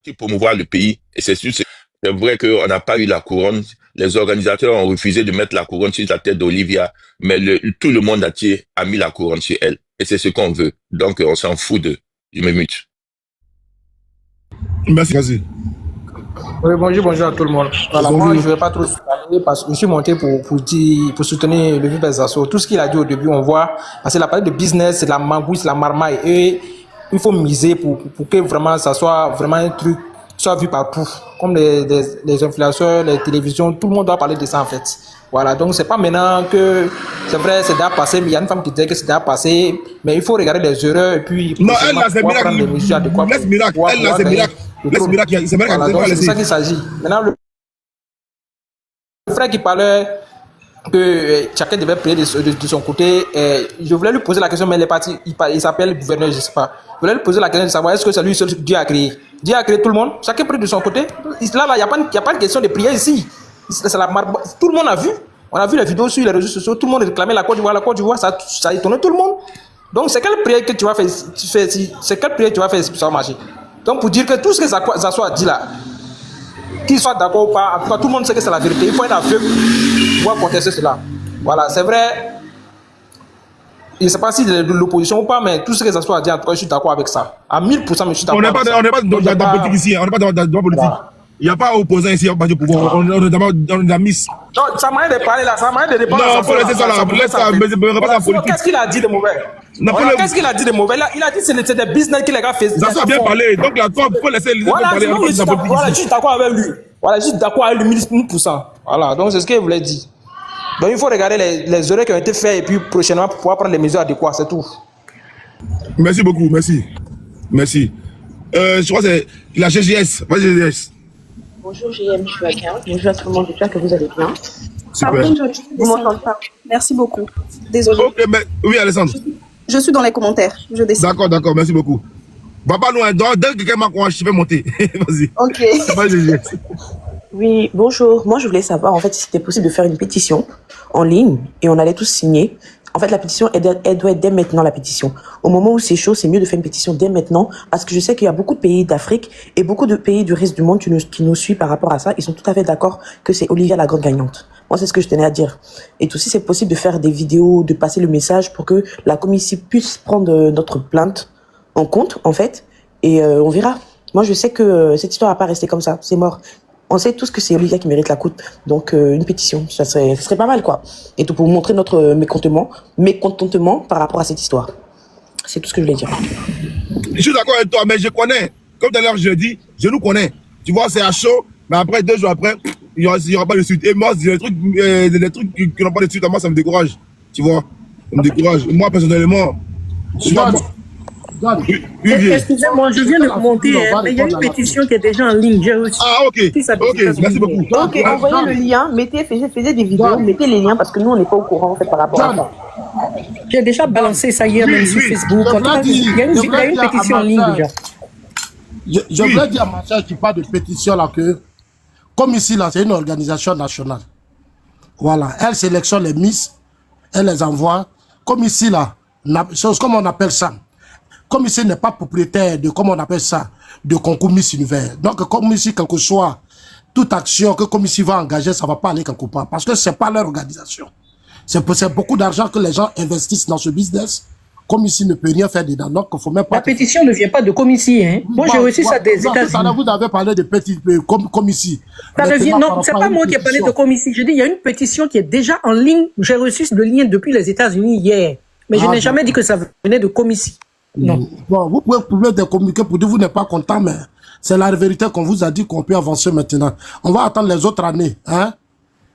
qui promouvoir le pays. Et c'est sûr, c'est vrai qu'on n'a pas eu la couronne. Les organisateurs ont refusé de mettre la couronne sur la tête d'Olivia, mais tout le monde entier a mis la couronne sur elle. Et c'est ce qu'on veut. Donc, on s'en fout de. Je me mute. Merci, vas-y. Oui, bonjour à tout le monde. Voilà, moi, je ne vais pas trop parler parce que je suis monté pour soutenir le vieux Zasso. Tout ce qu'il a dit au début, on voit, parce qu'il a parlé de business, c'est de la magouille, c'est de la marmaille. Et il faut miser pour que vraiment ça soit vraiment un truc soit vu partout. Comme les influenceurs, les télévisions, tout le monde doit parler de ça en fait. Voilà, donc c'est pas maintenant que c'est vrai, c'est déjà passé, mais il y a une femme qui disait que c'est déjà passé, mais il faut regarder les erreurs et puis non, elle là, c'est miracle. Laisse miracle. Elle là, c'est miracle. Laisse miracle. C'est miracle. Voilà, donc c'est ça qu'il s'agit. Maintenant, le frère qui parlait que chacun devait payer de son côté, je voulais lui poser la question, mais il est parti, il s'appelle gouverneur, je sais pas. Je voulais lui poser la question de savoir est-ce que c'est lui seul que Dieu a créé. Dieu a créé tout le monde, chacun paye de son côté. Là, il n'y a pas de question de prière ici. Tout le monde a vu. On a vu les vidéos sur les réseaux sociaux, tout le monde réclamait la Côte d'Ivoire, ça a étonné tout le monde. Donc, c'est quelle prière que tu vas faire, c'est quelle prière tu vas faire pour ça marcher. Donc, pour dire que tout ce que Zasso a dit là, qu'il soit d'accord ou pas, en tout cas, tout le monde sait que c'est la vérité. Il faut être aveugle pour pouvoir contester cela. Voilà, c'est vrai. Je ne sais pas si de l'opposition ou pas, mais tout ce que Zasso a dit, en tout cas, je suis d'accord avec ça. À 1000%, je suis d'accord. On n'est pas dans la politique ici, on n'est pas dans la politique. Voilà. Il n'y a pas opposant ici, il n'y a pas de pouvoir. On est dans la mise. Non, ça m'a de parler là, ça m'a de répondre. Non, faut laisser ça là, laisse ça, mais pas la politique. Qu'est-ce qu'il a dit de mauvais? Qu'est-ce qu'il a dit de mauvais? Il a dit que c'est des business qu'il les gars faisaient. Ça a bien parlé, donc là, il faut laisser les gens parler. Voilà, je suis d'accord avec lui. Voilà, je suis d'accord avec lui 1000%. Voilà, donc c'est ce qu'il voulait dire. Donc il faut regarder les erreurs qui ont été faites et puis prochainement pour pouvoir prendre les mesures adéquates, c'est tout. Merci beaucoup, merci. Merci. Je crois que c'est la GGS. Vas-y, GGS. Bonjour GM, je suis à 15. Bonjour à tout le monde, j'espère que vous allez bien. Super. Vous m'entendez pas? Merci beaucoup. Désolé. Ok, mais oui, Alessandre. Je suis dans les commentaires. Je descends. D'accord, merci beaucoup. Papa, nous, dès que quelqu'un m'a couru, je vais monter. Vas-y. Ok. Vas-y. Oui, bonjour. Moi, je voulais savoir en fait si c'était possible de faire une pétition en ligne et on allait tous signer. En fait, la pétition, elle doit être dès maintenant, la pétition. Au moment où c'est chaud, c'est mieux de faire une pétition dès maintenant, parce que je sais qu'il y a beaucoup de pays d'Afrique et beaucoup de pays du reste du monde qui nous suivent par rapport à ça. Ils sont tout à fait d'accord que c'est Olivia la grande gagnante. Moi, c'est ce que je tenais à dire. Et aussi, c'est possible de faire des vidéos, de passer le message pour que la commission puisse prendre notre plainte en compte, en fait, et on verra. Moi, je sais que cette histoire va pas rester comme ça. C'est mort. On sait tous que c'est Olivia qui mérite la coupe, donc une pétition, ça serait pas mal, quoi. Et tout pour montrer notre mécontentement par rapport à cette histoire. C'est tout ce que je voulais dire. Je suis d'accord avec toi, mais je connais. Comme tout à l'heure, je dis, je nous connais. Tu vois, c'est à chaud, mais après, 2 jours après, il n'y aura pas de suite. Et moi, des trucs qui n'ont pas de suite, moi, ça me décourage. Tu vois, ça me décourage. Moi, personnellement, je suis pas... Excusez-moi, je viens de monter, mais il y a une pétition qui est déjà en ligne. J'ai reçu. Ah, ok, merci beaucoup. Donc, envoyez le lien, faisez des vidéos, mettez les liens parce que nous, on n'est pas au courant en fait par rapport à ça. J'ai déjà balancé ça hier même sur Facebook. Il y a une pétition en ligne déjà. Je voulais dire à ma soeur qui parle de pétition là que, comme ici là, c'est une organisation nationale. Voilà, elle sélectionne les Miss, elle les envoie. Comme ici là, comme on appelle ça. Comme ici n'est pas propriétaire de, comment on appelle ça, de concours Miss Univers. Donc, comme ici, quelle que soit toute action que comme ici va engager, ça va pas aller quelque part. Parce que c'est pas leur organisation. C'est beaucoup d'argent que les gens investissent dans ce business. Comme ici ne peut rien faire dedans. Donc, il faut même pas... La pétition ne vient pas de comme ici, hein. Moi, j'ai reçu ça des États-Unis. Vous avez parlé de comme ici. Non, c'est pas moi qui ai parlé de comme ici. Je dis, il y a une pétition qui est déjà en ligne. J'ai reçu le lien depuis les États-Unis hier. Mais je n'ai jamais dit que ça venait de comme ici. Non. Bon, vous pouvez communiquer pour dire que vous n'êtes pas content, mais c'est la vérité qu'on vous a dit qu'on peut avancer maintenant. On va attendre les autres années, hein?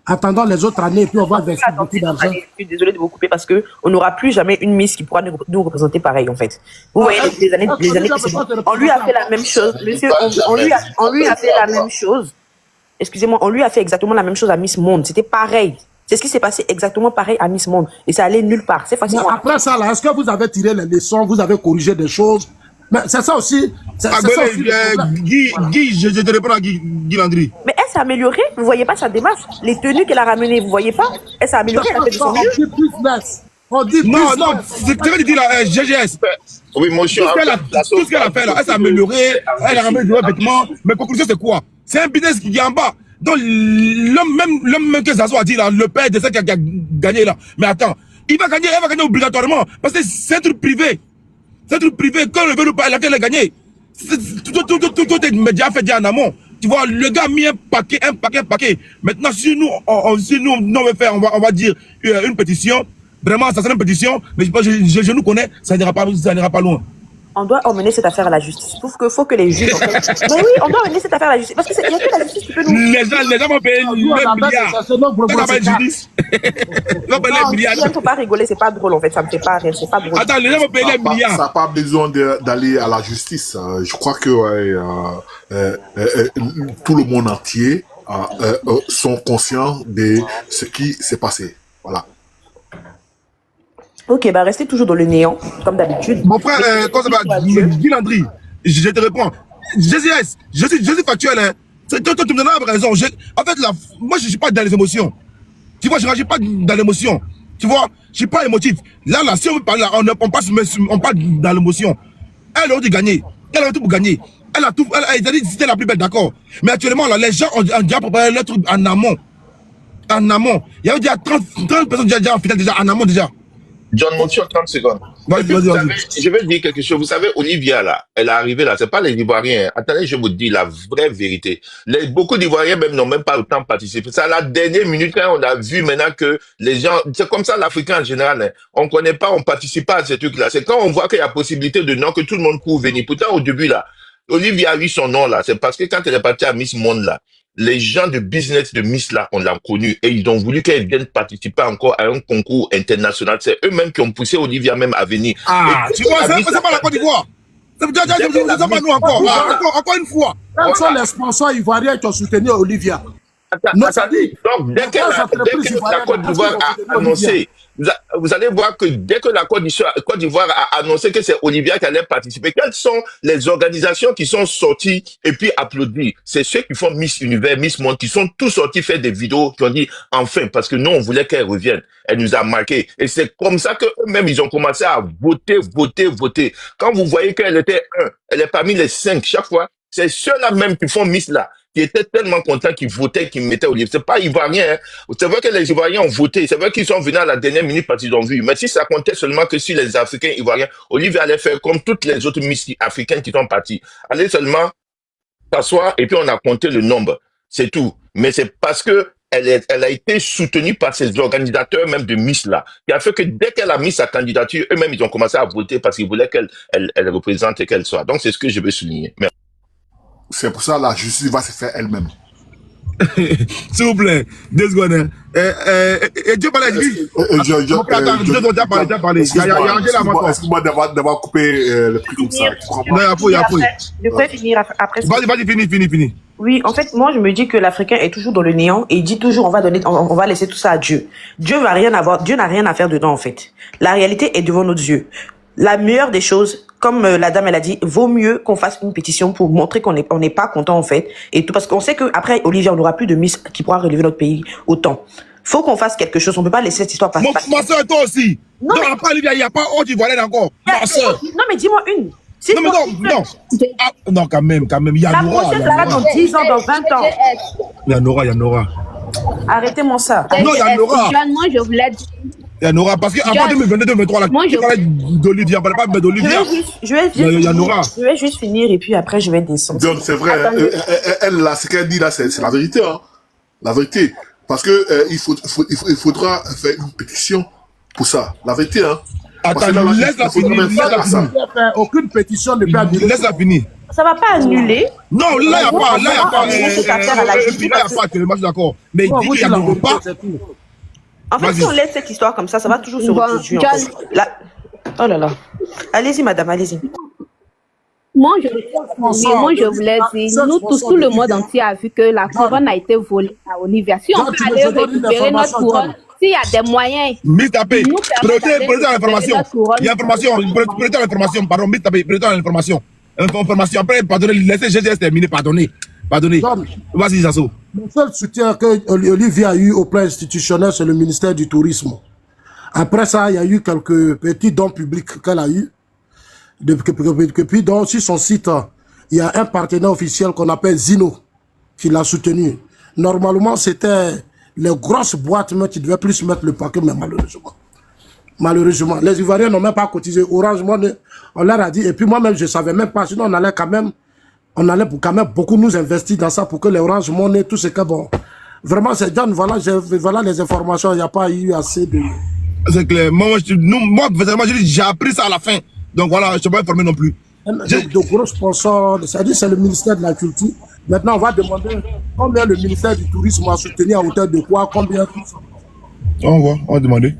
Attendons les autres années et puis on va investir beaucoup d'argent. Je suis désolée de vous couper parce que on n'aura plus jamais une Miss qui pourra nous représenter pareil en fait. Vous voyez les années précédentes. On lui a fait la même chose, monsieur. On lui a fait la même chose. Excusez-moi, on lui a fait exactement la même chose à Miss Monde. C'était pareil. C'est ce qui s'est passé exactement pareil à Miss Monde. Et ça allait nulle part. C'est facile. Après ça, là, est-ce que vous avez tiré les leçons, vous avez corrigé des choses? Mais c'est ça aussi. Guy, je te réponds à Guy Landry. Mais elle s'est améliorée. Vous voyez pas sa démarche? Les tenues qu'elle a ramenées, vous voyez pas? Elle s'est améliorée. Elle a fait de son mieux. On dit Non, plus- non, c'est ce que tu dis là, GGS. Oui, motion. Tout ce qu'elle a fait là, elle s'est améliorée, elle a ramené de vêtements. Mais conclusion, c'est quoi? C'est un business qui est en bas. Donc, l'homme même que Zazo a dit là, le père de ça qui a gagné là. Mais attends, elle va gagner obligatoirement. Parce que c'est un truc privé. C'est un truc privé. Quand on veut ou pas, elle a gagné. Tout est média fait déjà en amont. Tu vois, le gars a mis un paquet. Maintenant, si nous, on veut faire, on va dire une pétition. Vraiment, ça sera une pétition, mais je nous connais, ça n'ira pas loin. On doit emmener cette affaire à la justice. Faut que les juges... En fait... Mais oui, on doit emmener cette affaire à la justice. Parce qu'il n'y a que la justice qui peut nous... Les gens vont payer 9 milliards. Ça va pas être justice. Ils vont payer les milliards. Il ne faut pas rigoler, c'est pas drôle en fait. Ça me fait pas rire, c'est pas drôle. Attends, les gens vont payer les milliards. Ça n'a pas besoin d'aller à la justice. Je crois que tout le monde entier sont conscients de ce qui s'est passé. Voilà. Ok, bah restez toujours dans le néant, comme d'habitude. Mon frère, quand ça va, Guy Landry, je te réponds. GCS, je suis factuel. Hein. Toi, tu me donnes raison. En fait, moi, je ne suis pas dans les émotions. Tu vois, je ne réagis pas dans l'émotion. Tu vois, je ne suis pas émotif. Là, si on veut parler, on passe dans l'émotion. Elle aurait dû gagner. Elle a tout pour gagner. Elle a tout. Elle a dit que c'était la plus belle, d'accord. Mais actuellement, là, les gens ont déjà préparé leur truc en amont. En amont. Il y avait déjà 30 personnes déjà en finale, déjà en amont déjà. John Motion, 30 secondes. Je vais dire quelque chose. Vous savez, Olivia, là, elle est arrivée là. C'est pas les Ivoiriens. Attendez, je vous dis la vraie vérité. Beaucoup d'Ivoiriens même n'ont même pas autant participé. C'est à la dernière minute quand on a vu maintenant que les gens, c'est comme ça l'Africain en général, hein. On connaît pas, on participe pas à ces trucs-là. C'est quand on voit qu'il y a possibilité de non, que tout le monde court venir. Pourtant, au début, là, Olivia a eu son nom, là. C'est parce que quand elle est partie à Miss Monde, là, les gens de business de Miss là, on l'a connu et ils ont voulu qu'elle vienne participer encore à un concours international. C'est eux-mêmes qui ont poussé Olivia même à venir. Ah, tu vois, c'est pas la Côte d'Ivoire. C'est pas nous encore. Encore une fois. Quels sont les sponsors ivoiriens qui ont soutenu Olivia? Donc, dès que la Côte d'Ivoire a annoncé, vous allez voir que dès que la Côte d'Ivoire a annoncé que c'est Olivia qui allait participer, quelles sont les organisations qui sont sorties et puis applaudi? C'est ceux qui font Miss Univers, Miss Monde, qui sont tous sortis faire des vidéos, qui ont dit enfin, parce que nous, on voulait qu'elle revienne. Elle nous a marqué. Et c'est comme ça qu'eux-mêmes, ils ont commencé à voter. Quand vous voyez qu'elle était elle est parmi les 5 chaque fois, c'est ceux-là même qui font Miss là, qui étaient tellement contents qu'ils votaient, qu'ils mettaient Olivia. C'est pas ivoirien, hein. C'est vrai que les Ivoiriens ont voté. C'est vrai qu'ils sont venus à la dernière minute parce qu'ils ont vu. Mais si ça comptait seulement que si les Africains ivoiriens, Olivia allait faire comme toutes les autres Miss africaines qui sont parties. Allez seulement s'asseoir et puis on a compté le nombre. C'est tout. Mais c'est parce que elle a été soutenue par ces organisateurs même de Miss là, qui a fait que dès qu'elle a mis sa candidature, eux-mêmes ils ont commencé à voter parce qu'ils voulaient qu'elle représente et qu'elle soit. Donc c'est ce que je veux souligner. Merci. C'est pour ça la justice va se faire elle-même. S'il vous plaît, 2 secondes. Dieu parlait de lui. Excuse-moi d'avoir coupé le prix comme ça. Je peux finir après. Vas-y, finis. Oui, en fait, moi, je me dis que l'Africain est toujours dans le néant et il dit toujours on va laisser tout ça à Dieu. Dieu n'a rien à faire dedans, en fait. La réalité est devant nos yeux. La meilleure des choses, comme la dame elle a dit, vaut mieux qu'on fasse une pétition pour montrer qu'on n'est pas content en fait et tout, parce qu'on sait que après Olivia on n'aura plus de Miss qui pourra relever notre pays autant. Faut qu'on fasse quelque chose, on peut pas laisser cette histoire passer. Ma soeur et toi aussi. Non, mais Olivia, il n'y a pas Haute Ivoirienne encore. Ma soeur. Non mais dis-moi une. Non mais non. Ah, non quand même, il y a Nora. La prochaine sera dans 10 ans, dans 20 ans. Il y a Nora. Arrêtez-moi ça. Non, il y a Nora. Moi je voulais dire. Il y a Nora, parce qu'avant 2022-2023, là, tu parlais d'Olivia, on ne parlait pas d'Olivia. Il y a Nora. Je vais juste finir et puis après je vais descendre. Donc c'est vrai, elle là, ce qu'elle dit là, c'est la vérité, hein. La vérité. Parce que il faudra faire une pétition pour ça. La vérité, hein. Attends, laisse-la finir. Aucune pétition ne peut annuler. Laisse-la finir. Ça va pas annuler. Non, là, il n'y a pas. Là, il n'y a pas. Je suis d'accord. Mais il dit qu'il n'y a pas. En fait, si on laisse cette histoire comme ça va toujours se reproduire. Oh là là. Allez-y, madame, allez-y. Moi, je voulais dire, nous tous, tout le monde entier a vu que la couronne a été volée à Olivia. Si on peut aller récupérer notre couronne, s'il y a des moyens. Miss Tapé, prêtez l'information. Il y a information. Prêtez l'information. Pardon, Miss Tapé, prêtez l'information. Après, pardonnez, laissez GGS terminer, pardonnez. Vas-y, Zasso. Le seul soutien que Olivia a eu au plan institutionnel, c'est le ministère du Tourisme. Après ça, il y a eu quelques petits dons publics qu'elle a eu. Depuis, donc, sur son site, il y a un partenaire officiel qu'on appelle Zino qui l'a soutenu. Normalement, c'était les grosses boîtes mais qui devaient plus mettre le paquet, mais malheureusement, les Ivoiriens n'ont même pas cotisé. Orange Money, on leur a dit, et puis moi-même, je ne savais même pas, sinon on allait quand même beaucoup nous investir dans ça pour que les Orange Money, tout ce que bon. Vraiment, c'est John, voilà les informations, il n'y a pas eu assez de... C'est clair. Moi, j'ai appris ça à la fin. Donc voilà, je ne suis pas informé non plus. De gros sponsors, c'est-à-dire c'est le ministère de la Culture. Maintenant, on va demander combien le ministère du Tourisme a soutenu à hauteur de quoi, combien tout ça. On va demander.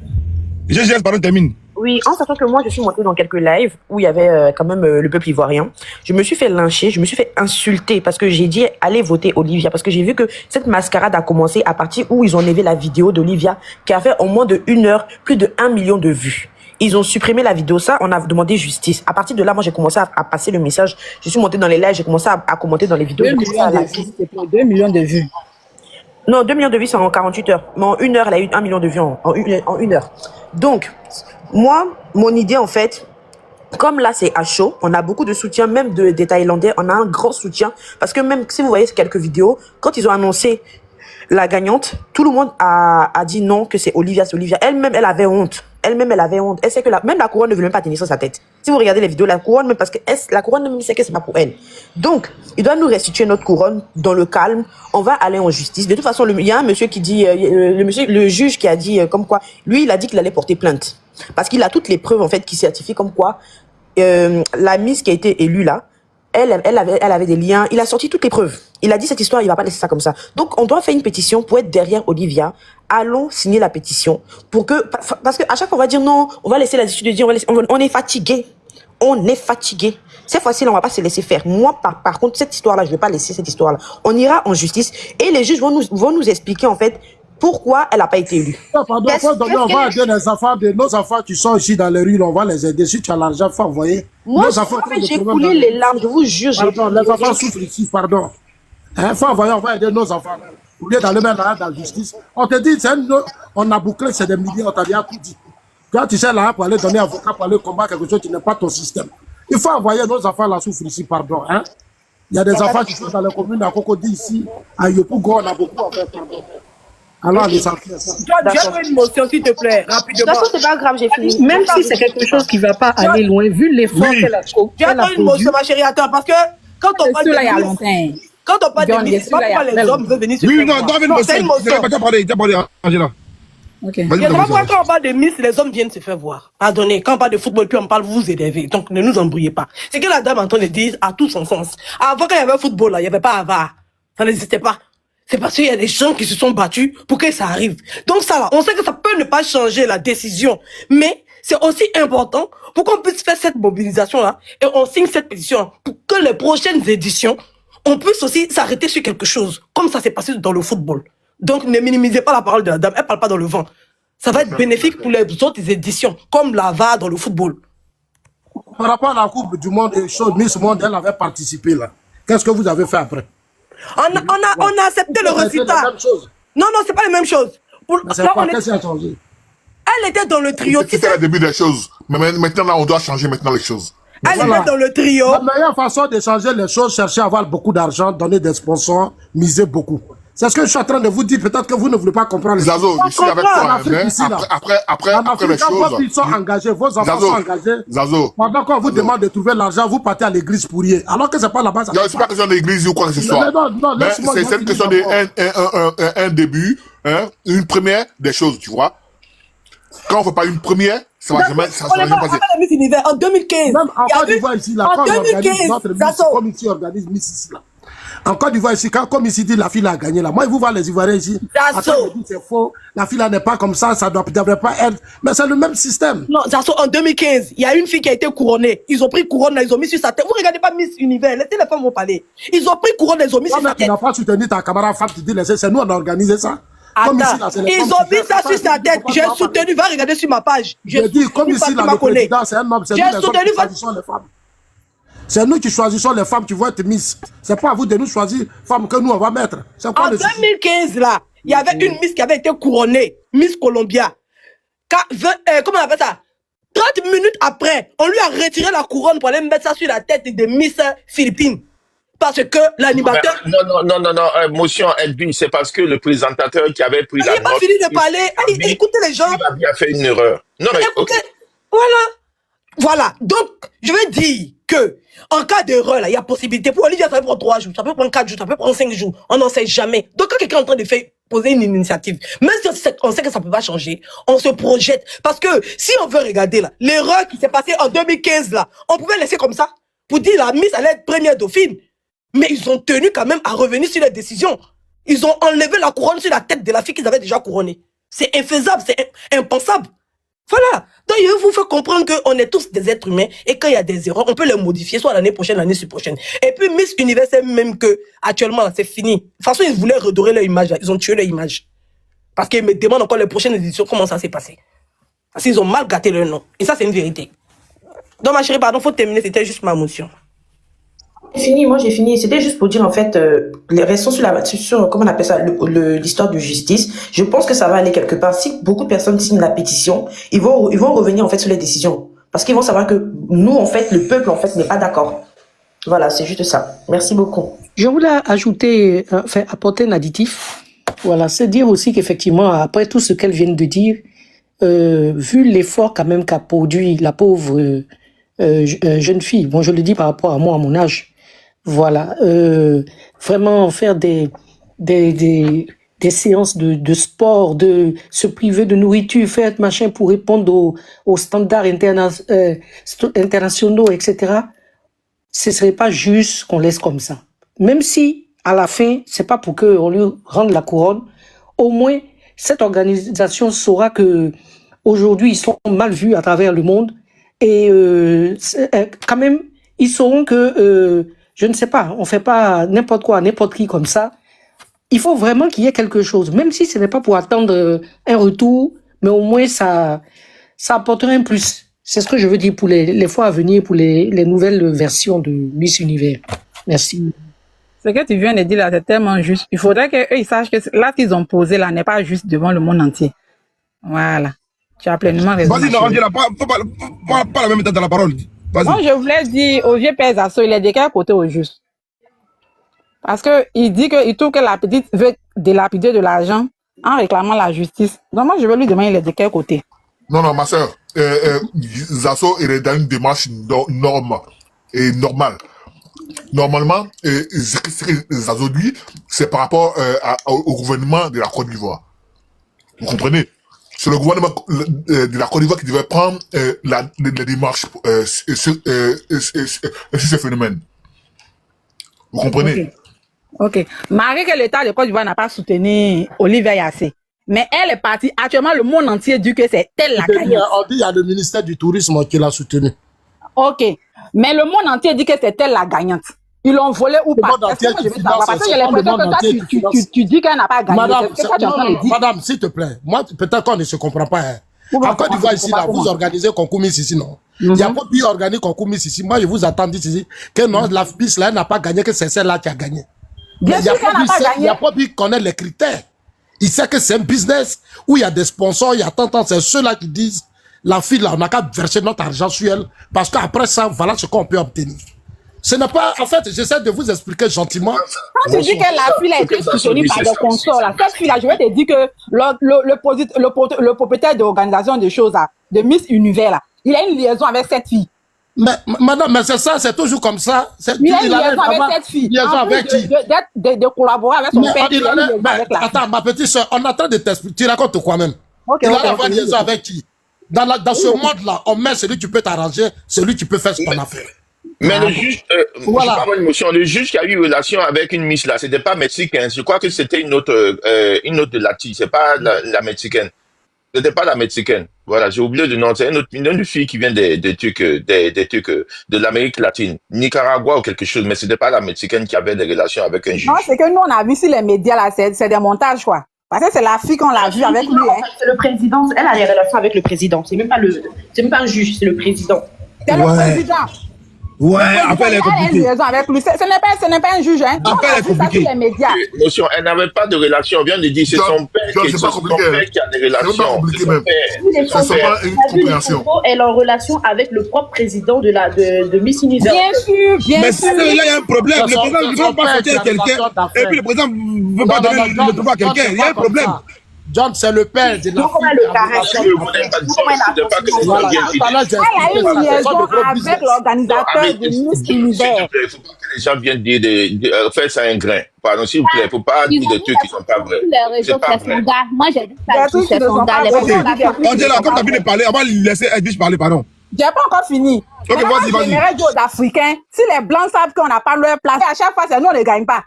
GGS, pardon, termine. Oui, en sachant que moi, je suis montée dans quelques lives où il y avait quand même le peuple ivoirien. Je me suis fait lyncher, je me suis fait insulter parce que j'ai dit allez voter Olivia. Parce que j'ai vu que cette mascarade a commencé à partir où ils ont enlevé la vidéo d'Olivia qui a fait en moins de 1 heure plus de 1 million de vues. Ils ont supprimé la vidéo, ça, on a demandé justice. À partir de là, moi, j'ai commencé à passer le message. Je suis montée dans les lives, j'ai commencé à commenter dans les vidéos. 2 millions de vues, 2 millions de vues. Non, 2 millions de vues, c'est en 48 heures. Mais en 1 heure, elle a eu 1 million de vues en 1 heure. Donc, moi, mon idée, en fait, comme là, c'est à chaud, on a beaucoup de soutien, même des Thaïlandais, on a un grand soutien. Parce que même si vous voyez quelques vidéos, quand ils ont annoncé la gagnante, tout le monde a dit non, que c'est Olivia, c'est Olivia. Elle-même, elle avait honte. Elle-même, elle avait honte. Elle sait que même la couronne ne veut même pas tenir sur sa tête. Si vous regardez les vidéos, la couronne, même parce que la couronne même sait que c'est pas pour elle. Donc, il doit nous restituer notre couronne dans le calme. On va aller en justice. De toute façon, il y a un monsieur qui dit, le juge qui a dit comme quoi, lui, il a dit qu'il allait porter plainte. Parce qu'il a toutes les preuves, en fait, qui certifient comme quoi, la Miss qui a été élue là, elle avait des liens. Il a sorti toutes les preuves. Il a dit cette histoire, il va pas laisser ça comme ça. Donc, on doit faire une pétition pour être derrière Olivia. Allons signer la pétition parce que à chaque fois on va dire non, on va laisser la discussion de dire, on est fatigué. On est fatigué. Cette fois-ci, on va pas se laisser faire. Moi, par contre, cette histoire-là, je vais pas laisser cette histoire-là. On ira en justice et les juges vont nous expliquer, en fait, pourquoi elle n'a pas été élue. Non, pardon, on va aider les enfants, nos enfants qui sont ici dans les rues, on va les aider. Si tu as l'argent, faut envoyer. Moi, j'ai coulé les larmes, je vous jure. Pardon, les enfants souffrent ici, pardon. Faut envoyer, on va aider nos enfants. Au lieu d'aller mettre dans la justice, on te dit, on a bouclé, c'est des milliers, on t'a bien tout dit. Quand tu sais là pour aller donner avocat, pour aller combattre quelque chose qui n'est pas ton système. Il faut envoyer nos enfants là souffrir ici, pardon. Hein? Il y a des enfants qui sont dans les communes à Cocody ici, à Yopougon, on a beaucoup à faire, pardon. Alors, les enfants. J'ai une motion, s'il te plaît, rapidement. D'accord, c'est pas grave, j'ai fini. Même si c'est quelque chose qui ne va pas aller loin, vu l'effort qu'elle a j'ai une motion, ma chérie, attends, parce que quand on parle de Miss, quand on parle de Miss, c'est pas pourquoi les hommes veulent venir se faire voir. C'est une motion. T'as parlé, Angela. Okay. Je ne sais pas pourquoi quand on parle de Miss, les hommes viennent se faire voir. Pardonnez, quand on parle de football, puis on parle, vous vous énervez. Donc ne nous embrouillez pas. C'est que la dame en train de dire a tout son sens. Avant, quand il y avait football, là, il n'y avait pas Ava. Ça n'existait pas. C'est parce qu'il y a des gens qui se sont battus pour que ça arrive. Donc ça, là, on sait que ça peut ne pas changer la décision. Mais c'est aussi important pour qu'on puisse faire cette mobilisation-là et on signe cette pétition pour que les prochaines éditions, on puisse aussi s'arrêter sur quelque chose, comme ça s'est passé dans le football. Donc, ne minimisez pas la parole de la dame, elle ne parle pas dans le vent. Ça va être bénéfique pour les autres éditions, comme la VAR dans le football. Par rapport à la Coupe du Monde et Miss Monde, elle avait participé là. Qu'est-ce que vous avez fait après? On a accepté le résultat. Non, c'est pas la même chose. Qu'est-ce qui a changé? Elle était dans le trio. C'était le début des choses. Mais maintenant, là, on doit changer maintenant les choses. Elle était dans le trio. La meilleure façon de changer les choses, chercher à avoir beaucoup d'argent, donner des sponsors, miser beaucoup. C'est ce que je suis en train de vous dire. Peut-être que vous ne voulez pas comprendre. Zazo, je suis avec toi. Après les choses. Vos filles sont engagés, vos enfants sont engagés. Zazo. Pendant qu'on vous demande de trouver l'argent, vous partez à l'église pour y aller. Alors que c'est pas là-bas. Non, c'est pas question d'église ou quoi que ce soit. Non, c'est une question d'un début, une première des choses, tu vois. Quand on fait pas une première, ça va jamais passer. En 2015. Même en Côte d'Ivoire ici, là, quand on organise notre Miss, comme ici, on organise Miss ici, là. En Côte d'Ivoire ici, comme ici dit la fille a gagné là. Moi, vous voyez les Ivoiriens ici. C'est faux. La fille là n'est pas comme ça devrait pas être. Mais c'est le même système. Non, Zasso, en 2015, il y a une fille qui a été couronnée. Ils ont pris couronne, ils ont mis sur sa tête. Vous regardez pas Miss Univers, laissez les femmes vont parler. Ils ont pris couronne, ils ont mis sur sa tête. Tu n'as pas soutenu ta camarade femme, tu dis, c'est nous, on a organisé ça. Attends, ils ont mis ça sur sa tête. J'ai soutenu, va regarder sur ma page. J'ai dit, comme ici, là, le président, c'est un homme, c'est nous les hommes qui choisissons les femmes. C'est nous qui choisissons les femmes qui vont être Miss. C'est pas à vous de nous choisir femmes que nous, on va mettre. En 2015, là, il y avait une Miss qui avait été couronnée, Miss Columbia. comment on appelle ça? 30 minutes après, on lui a retiré la couronne pour aller mettre ça sur la tête de Miss Philippines. Parce que l'animateur... Non, motion Edwin, c'est parce que le présentateur qui avait pris la note... Il n'a pas fini de parler. Écoutez les gens. Il a bien fait une erreur. Non, mais écoutez, voilà. Donc, je veux dire que en cas d'erreur, là, il y a possibilité. Pour Olivia, ça peut prendre 3 jours, ça peut prendre 4 jours, ça peut prendre 5 jours. On n'en sait jamais. Donc, quand quelqu'un est en train de poser une initiative, même si on sait que ça ne peut pas changer, on se projette. Parce que si on veut regarder là, l'erreur qui s'est passée en 2015, là, on pouvait laisser comme ça pour dire la Miss allait être première dauphine. Mais ils ont tenu quand même à revenir sur les décisions. Ils ont enlevé la couronne sur la tête de la fille qu'ils avaient déjà couronnée. C'est infaisable, c'est impensable. Voilà. Donc, il vous fait comprendre qu'on est tous des êtres humains et quand il y a des erreurs, on peut les modifier, soit l'année prochaine, l'année prochaine. Et puis, Miss Univers sait même que, actuellement, c'est fini. De toute façon, ils voulaient redorer leur image, là. Ils ont tué leur image. Parce qu'ils me demandent encore les prochaines éditions, comment ça s'est passé. Parce qu'ils ont mal gâté leur nom. Et ça, c'est une vérité. Donc, ma chérie, pardon, faut terminer, c'était juste ma motion. Fini, moi j'ai fini. C'était juste pour dire en fait, les restons sur comment on appelle ça, l'histoire de justice. Je pense que ça va aller quelque part. Si beaucoup de personnes signent la pétition, ils vont revenir en fait sur les décisions, parce qu'ils vont savoir que nous en fait, le peuple en fait n'est pas d'accord. Voilà, c'est juste ça. Merci beaucoup. Je voulais ajouter, apporter un additif. Voilà, c'est dire aussi qu'effectivement, après tout ce qu'elle vient de dire, vu l'effort quand même qu'a produit la pauvre jeune fille, bon, je le dis par rapport à moi, à mon âge. Voilà, vraiment faire des séances de sport, de se priver de nourriture, faire machin pour répondre aux standards internationaux, etc. Ce serait pas juste qu'on laisse comme ça. Même si, à la fin, c'est pas pour qu'on lui rende la couronne, au moins, cette organisation saura que aujourd'hui, ils sont mal vus à travers le monde et quand même, ils sauront que je ne sais pas, on fait pas n'importe quoi, n'importe qui comme ça. Il faut vraiment qu'il y ait quelque chose, même si ce n'est pas pour attendre un retour, mais au moins ça apporterait un plus. C'est ce que je veux dire pour les fois à venir, pour les nouvelles versions de Miss Univers. Merci. Ce que tu viens de dire là, c'est tellement juste. Il faudrait qu'eux, ils sachent que là qu'ils ont posé là n'est pas juste devant le monde entier. Voilà. Tu as pleinement raison. Vas-y, non, pas la même méthode dans la parole. Moi, je voulais dire au vieux père Zasso, il est de quel côté au juste? Parce que il dit qu'il trouve que la petite veut dilapider de l'argent en réclamant la justice. Donc moi, je veux lui demander, il est de quel côté? Non, ma soeur, Zasso, il est dans une démarche normale. Normalement, ce que Zasso dit, c'est par rapport au gouvernement de la Côte d'Ivoire. Vous comprenez? C'est le gouvernement de la Côte d'Ivoire qui devait prendre la démarche sur ce phénomène. Vous comprenez? Ok. Malgré que l'État de Côte d'Ivoire n'a pas soutenu Olivia Yassé, mais elle est partie. Actuellement, le monde entier dit que c'est elle la gagnante. On dit qu'il y a le ministère du Tourisme qui l'a soutenue. Ok. Mais le monde entier dit que c'est elle la gagnante. Ils l'ont volé ou pas? Parce que j'ai l'impression que toi, tu dis qu'elle n'a pas gagné. Madame, s'il te plaît, moi, peut-être qu'on ne se comprend pas. Hein. En Côte d'Ivoire, ici, là, vous organisez concours Miss ici, non? Il y a pas de organiser concours Miss ici. Moi, je vous attends ici que non, la Miss là, elle n'a pas gagné, que c'est celle-là qui a gagné. Bien sûr qu'elle n'a pas gagné. Il n'y a pas de connaître les critères. Il sait que c'est un business où il y a des sponsors, il y a tant, c'est ceux-là qui disent, la fille là, on n'a qu'à verser notre argent sur elle, parce qu'après ça, voilà ce qu'on peut obtenir. Ce n'est pas, en fait, j'essaie de vous expliquer gentiment. Quand tu dis que la fille a été soutenue par des consorts, là, cette fille-là, je vais te dire que le propriétaire de l'organisation des choses, là, de Miss Univers, là, il a une liaison avec cette fille. Mais, madame, mais c'est ça, c'est toujours comme ça. Il a une liaison avec cette fille. Liaison avec qui? De collaborer avec son père. Attends, ma petite soeur, on est en train de t'expliquer. Tu racontes quoi même? Il a une liaison avec qui? Dans ce monde-là, on met celui qui peut t'arranger, celui qui peut faire ce qu'on a fait. Mais le juge, voilà. Le juge qui a eu relation avec une Miss là, c'était pas mexicaine. Je crois que c'était une autre de Lati. C'est pas la mexicaine. C'était pas la mexicaine. Voilà, j'ai oublié le nom. C'est une autre fille qui vient des trucs, de l'Amérique latine, Nicaragua ou quelque chose. Mais c'était pas la mexicaine qui avait des relations avec un juge. Non, c'est que nous on a vu sur les médias là, c'est des montages quoi. Parce que c'est la fille qu'on l'a vue avec lui. Hein. C'est le président. Elle a des relations avec le président. C'est même pas un juge, c'est le président. C'est le président. Ouais, après, elle est Elle a compliquée. une raison avec lui. Ce n'est pas un juge. Hein. Après, elle est On a vu ça sur compliquée. les médias. Notion, elle n'avait pas de relation. On vient de dire, c'est John, son père John, qui c'est c'est pas son compliqué, père hein. qui a des C'est même pas relations. compliqué C'est son même. père. Tous les Ça, c'est photos, pas une on a vu les compréhension. photos, elle est en relation avec le propre président de Miss Univers. Bien sûr, bien Mais sûr. c'est là, il y a un problème. Le C'est son- président ne c'est veut son pas père sortir qui a quelqu'un. relation d'affaires. Et puis le président ne veut pas Non, donner non, le John, droit à John, quelqu'un. c'est Il y a pas un comme problème. ça. John, c'est le père de la Donc, comment fille le qui a caresse relation Je ne d'affaires. voulais pas dire ça. Comment elle a Je ne sais pas que c'est Voilà, bien tout dit. à l'heure, j'ai Il y a expliqué eu ça. une C'est liaison son de gros avec business. l'organisateur Avec, de Miss s'il te Univers. plaît, il ne faut pas que les gens viennent dire de faire ça un grain. Pardon, s'il vous plaît, il ne faut pas Ils dire ont des mis trucs la qui ne sont pas photo vrais. sur les réseaux, C'est pas c'est son vrai. gars. Moi, j'ai dit Il y a ça, tous c'est qui ne son sont gars. pas Les vrais. photos, la famille, Angela, comme tu as bien parlé, on va laisser Edwige parler, pardon. J'ai pas encore fini. Ok, Maintenant, vas-y, vas-y. j'aimerais dire aux Africains, si les Blancs savent qu'on n'a pas leur place, et à chaque fois, c'est nous, on ne gagne pas.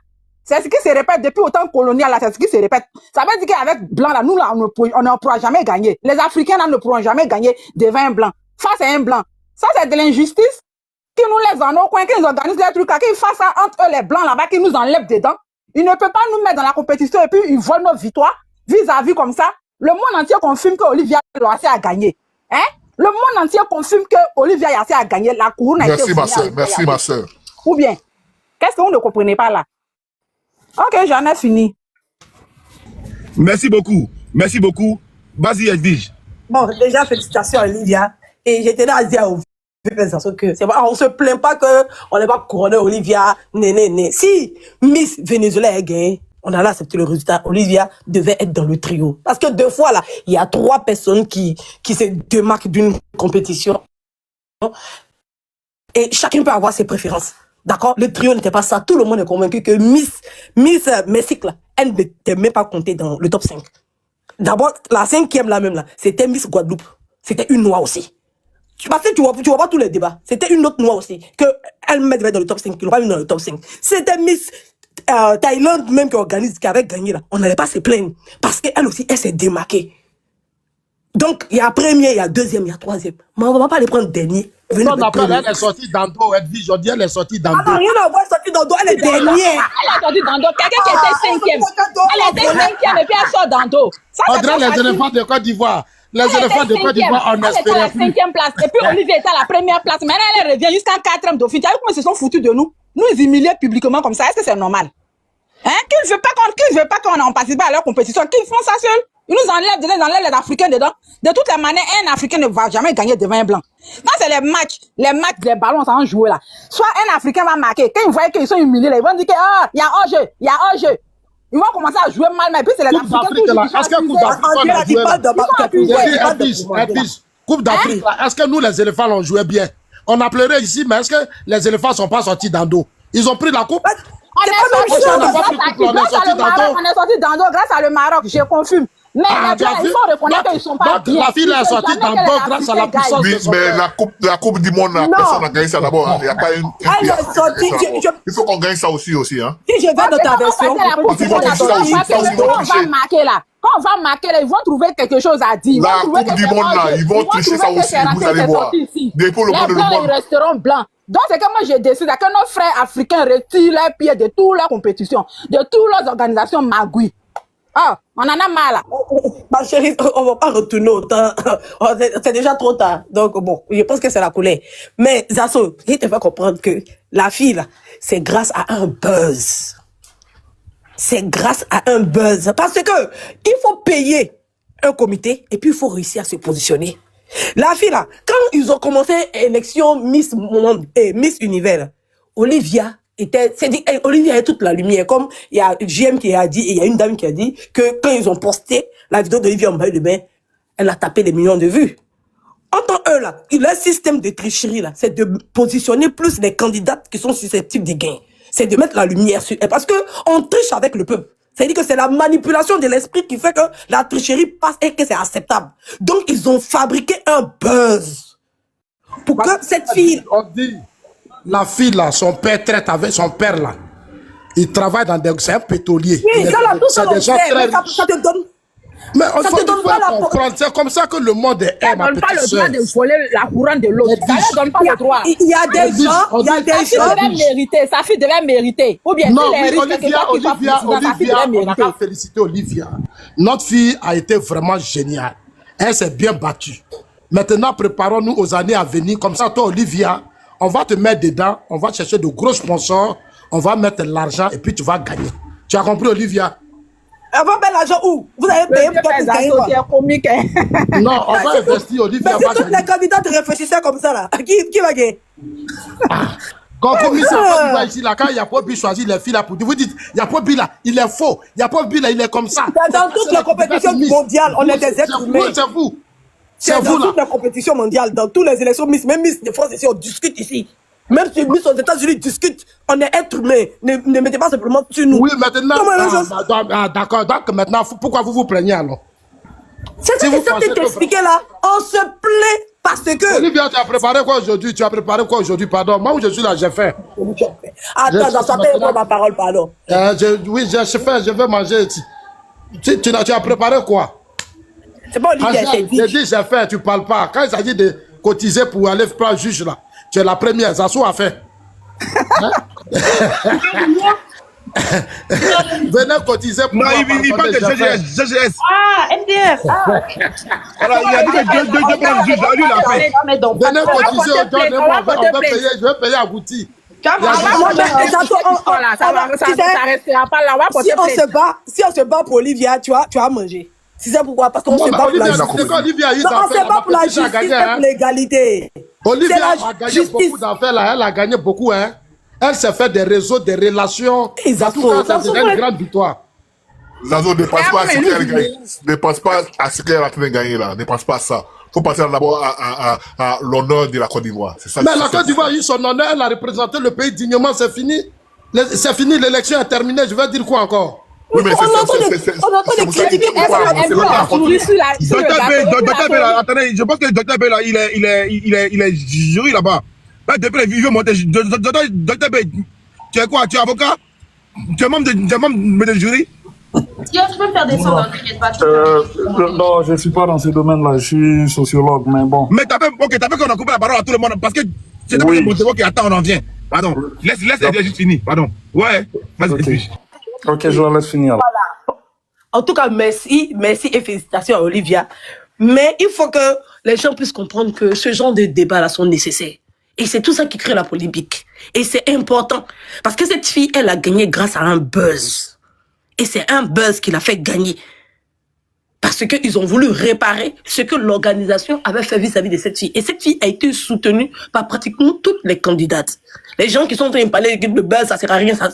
C'est ce qui se répète depuis autant colonial, là, c'est ce qui se répète. Ça veut dire qu'avec Blanc, là, nous, là, on ne pourra jamais gagner. Les Africains, là, ne pourront jamais gagner devant un Blanc. Face à un Blanc. Ça, c'est de l'injustice qui nous laisse dans nos coins, qui nous organisent des trucs, qu'ils fassent ça entre eux, les Blancs, là-bas, qui nous enlèvent dedans. Ils ne peuvent pas nous mettre dans la compétition et puis ils volent nos victoires vis-à-vis comme ça. Le monde entier confirme qu'Olivia Yassé a gagné. Hein? Le monde entier confirme qu'Olivia Yassé a gagné. La couronne a été Merci, ma volée à soeur. Olivia Merci, Yassé. ma soeur. Ou bien, qu'est-ce que vous ne comprenez pas là? Ok, j'en ai fini. Merci beaucoup. Merci beaucoup. Vas-y, Edwige. Bon, déjà, félicitations à Olivia. Et j'étais là à dire aux que c'est pas, on se plaint pas on n'est pas couronné Olivia, né. Si Miss Venezuela a gagné, on a accepté le résultat. Olivia devait être dans le trio. Parce que 2 fois là, il y a 3 personnes qui se démarquent d'une compétition. Et chacun peut avoir ses préférences. D'accord? Le trio n'était pas ça. Tout le monde est convaincu que Miss Mexique, là, elle n'était même pas comptée dans le top 5. D'abord, la 5e, là même, là, c'était Miss Guadeloupe. C'était une noire aussi. Parce que tu vois pas tous les débats. C'était une autre noire aussi. Que elle devait être dans le top 5, qui l'ont pas mis dans le top 5. C'était Miss Thaïlande même qui avait gagné là. On n'allait pas se plaindre. Parce qu'elle aussi, elle s'est démarquée. Donc, il y a première, il y a deuxième, il y a troisième. Mais on ne va pas les prendre dernier. Non, après, elle est sortie d'Ando, Edwige, je dis, elle est sortie d'Ando. Ah non, rien à voir, elle est sortie d'Ando, elle est dernière. Elle a sorti d'Ando. Quelqu'un qui était 5e. Elle était 5e et puis elle sort d'Ando. Ça, On c'est dirait pas les facile. éléphants de Côte d'Ivoire. Les Elle éléphants de était Côte d'Ivoire, on elle était à n'espérait la plus. 5e place. Et puis Olivier était à la première place. Maintenant, elle revient jusqu'à 4e d'office. Tu as vu comment ils se sont foutus de nous? Nous, ils humiliaient publiquement comme ça. Est-ce que c'est normal? Hein? Qu'ils ne veulent pas qu'on en participe à leur compétition. Qu'ils font ça seuls. Ils nous enlèvent les Africains dedans. De toutes les manières, un Africain ne va jamais gagner devant un Blanc. Quand c'est les matchs, les ballons, ça en jouer là. Soit un Africain va marquer. Quand ils voient qu'ils sont humiliés, là, ils vont dire que, il y a hors-jeu, il y a hors-jeu. Ils vont commencer à jouer mal, mais puis c'est les Coupe Africains d'Afrique, là. Est-ce que Coupe d'Afrique, on a joué là? Edwige, Coupe d'Afrique, là. Est-ce que nous, les éléphants, on jouait bien? On a pleuré ici, mais est-ce que les éléphants sont pas sortis d'Ando? Ils ont pris la coupe? On est sorti d'Ando grâce à le Maroc, je confirme. Mais les Blancs, il faut reconnaître qu'ils ne sont pas bien. La fille est sortie d'Ando grâce à la puissance de Oui, son mais père. la coupe du monde, là, personne n'a gagné ça d'abord. Il n'y a pas une. Elle est sortie. Il faut qu'on gagne ça aussi, hein. Si je vais dans ta version, Quand on va marquer là, ils vont trouver quelque chose à dire. La coupe du monde, là, ils vont tricher ça aussi, vous allez voir. Depuis le Les monde, Blancs, ils resteront blancs. Donc, c'est que moi, j'ai décidé que nos frères africains retirent les pieds de toutes leurs compétitions, de toutes leurs organisations magouilles. Ah, on en a mal là. Ma chérie, on va pas retourner au temps. C'est déjà trop tard. Donc, bon, je pense que c'est la coulée. Mais, Zasso, il te fait comprendre que la fille, là, c'est grâce à un buzz. C'est grâce à un buzz. Parce que, il faut payer un comité et puis il faut réussir à se positionner. La fille, là, quand ils ont commencé l'élection Miss Monde et Miss Univers, Olivia Olivia a toute la lumière. Comme il y a JM qui a dit, et il y a une dame qui a dit que quand ils ont posté la vidéo d'Olivia en maillot de bain, elle a tapé des millions de vues. En tant eux, là, leur système de tricherie, là, c'est de positionner plus les candidates qui sont susceptibles de gains. C'est de mettre la lumière sur elles. Parce que on triche avec le peuple. C'est-à-dire que c'est la manipulation de l'esprit qui fait que la tricherie passe et que c'est acceptable. Donc, ils ont fabriqué un buzz. Pour que cette fille... On dit, la fille là, son père traite avec son père là. Il travaille dans des... C'est un pétrolier. Oui, ça là, tout ça, c'est des gens très... ça te donne... Mais ça te donne pas la... comprendre. C'est comme ça que le monde est, Ça ma ne donne pas petite le droit sœur. de voler la couronne de l'autre. Ça ne donne pas le droit. Il y a des gens... Il y a des gens... Sa fille devait mériter. Ou bien Non, si les oui, risques quelque part qui va président, sa fille devait on a mériter. qu'à féliciter Olivia. Notre fille a été vraiment géniale. Elle s'est bien battue. Maintenant, préparons-nous aux années à venir. Comme ça, toi, Olivia, on va te mettre dedans, on va chercher de gros sponsors, on va mettre l'argent et puis tu vas gagner. Tu as compris, Olivia? On va mettre l'argent où? Vous allez payer pour que gagner quoi? Comique, hein. Non, on va investir, Olivia Mais va si toutes gagner. les candidats réfléchissaient comme ça, là, qui va gagner? Quand commissaire ici, là, quand il y a pas pu choisir les filles là pour dire, vous dites, il y a pas pu là, il est faux, il y a pas pu là, il est comme ça. Dans toutes les compétitions mondiales, on est des êtres humains. C'est vous. C'est C'est vous dans toutes là. les compétitions mondiales, dans toutes les élections Miss, même Miss de France ici, on discute ici. Même si Miss aux États-Unis discute, on est êtres humains. Ne mettez pas simplement sur nous. Oui, maintenant, Comment les gens- d'accord, donc maintenant, pourquoi vous vous plaignez alors? C'est Si ça vous que pensez je que- t'expliquais là. On se plaît parce que. Olivia, tu as préparé quoi aujourd'hui? Tu as préparé quoi aujourd'hui? Pardon, moi où je suis là, j'ai fait. Attends, dans sa tête, ma parole, pardon. Oui, j'ai fait, je vais manger. Tu as préparé quoi? C'est pas Olivia, Ah, c'est dit. j'ai dit, j'ai fait, tu parles pas. Quand il s'agit de cotiser pour aller faire juge là, tu es la première, Zasso a fait. Hein? Venez cotiser pour Non, moi, il parle de j'ai fait. GGS. Ah, MDR. Alors, il a dit que deux prendre le juge. Lui, il a fait. Venez cotiser aux gens, on va payer, je vais payer à Bouti. Si on se bat pour Olivia, tu vas manger. Si c'est pourquoi? Parce qu'on se bat pour la justice. On se bat pour la justice et pour l'égalité. Olivia C'est la a gagné justice. beaucoup d'affaires là, elle a gagné beaucoup, hein. Elle s'est fait des réseaux, des relations. En tout cas, c'est une grande victoire. Zazo, ne pense pas à ce qu'elle gagne. Ne pense pas à ce qu'elle est en train de gagner là. Ne pense pas à ça. Faut penser d'abord à l'honneur de la Côte d'Ivoire. C'est ça. Mais la Côte d'Ivoire a eu son honneur, elle a représenté le pays dignement, c'est fini. C'est fini, l'élection est terminée, je vais dire quoi encore? Oui, mais c'est pour ça qu'il faut pas avancer là. Docteur B, attendez, je pense que le docteur B là, il est jury là-bas. Là, depuis il veut monter. Docteur B, tu es quoi? Tu es avocat? Tu es membre de jury? Tu peux me faire descendre, t'inquiète pas. Non, je ne suis pas dans ce domaine-là, je suis sociologue, mais bon. Mais t'as fait qu'on a coupé la parole à tout le monde parce que c'est Oui. mon débat qui attend, on en vient. Pardon, laisse elle juste finir, pardon. Ouais, vas-y. Ok, je la laisse finir. En tout cas, merci et félicitations à Olivia. Mais il faut que les gens puissent comprendre que ce genre de débats-là sont nécessaires. Et c'est tout ça qui crée la polémique. Et c'est important. Parce que cette fille, elle a gagné grâce à un buzz. Et c'est un buzz qui l'a fait gagner. Parce qu'ils ont voulu réparer ce que l'organisation avait fait vis-à-vis de cette fille. Et cette fille a été soutenue par pratiquement toutes les candidates. Les gens qui sont en train de parler de buzz, ça sert à rien, ça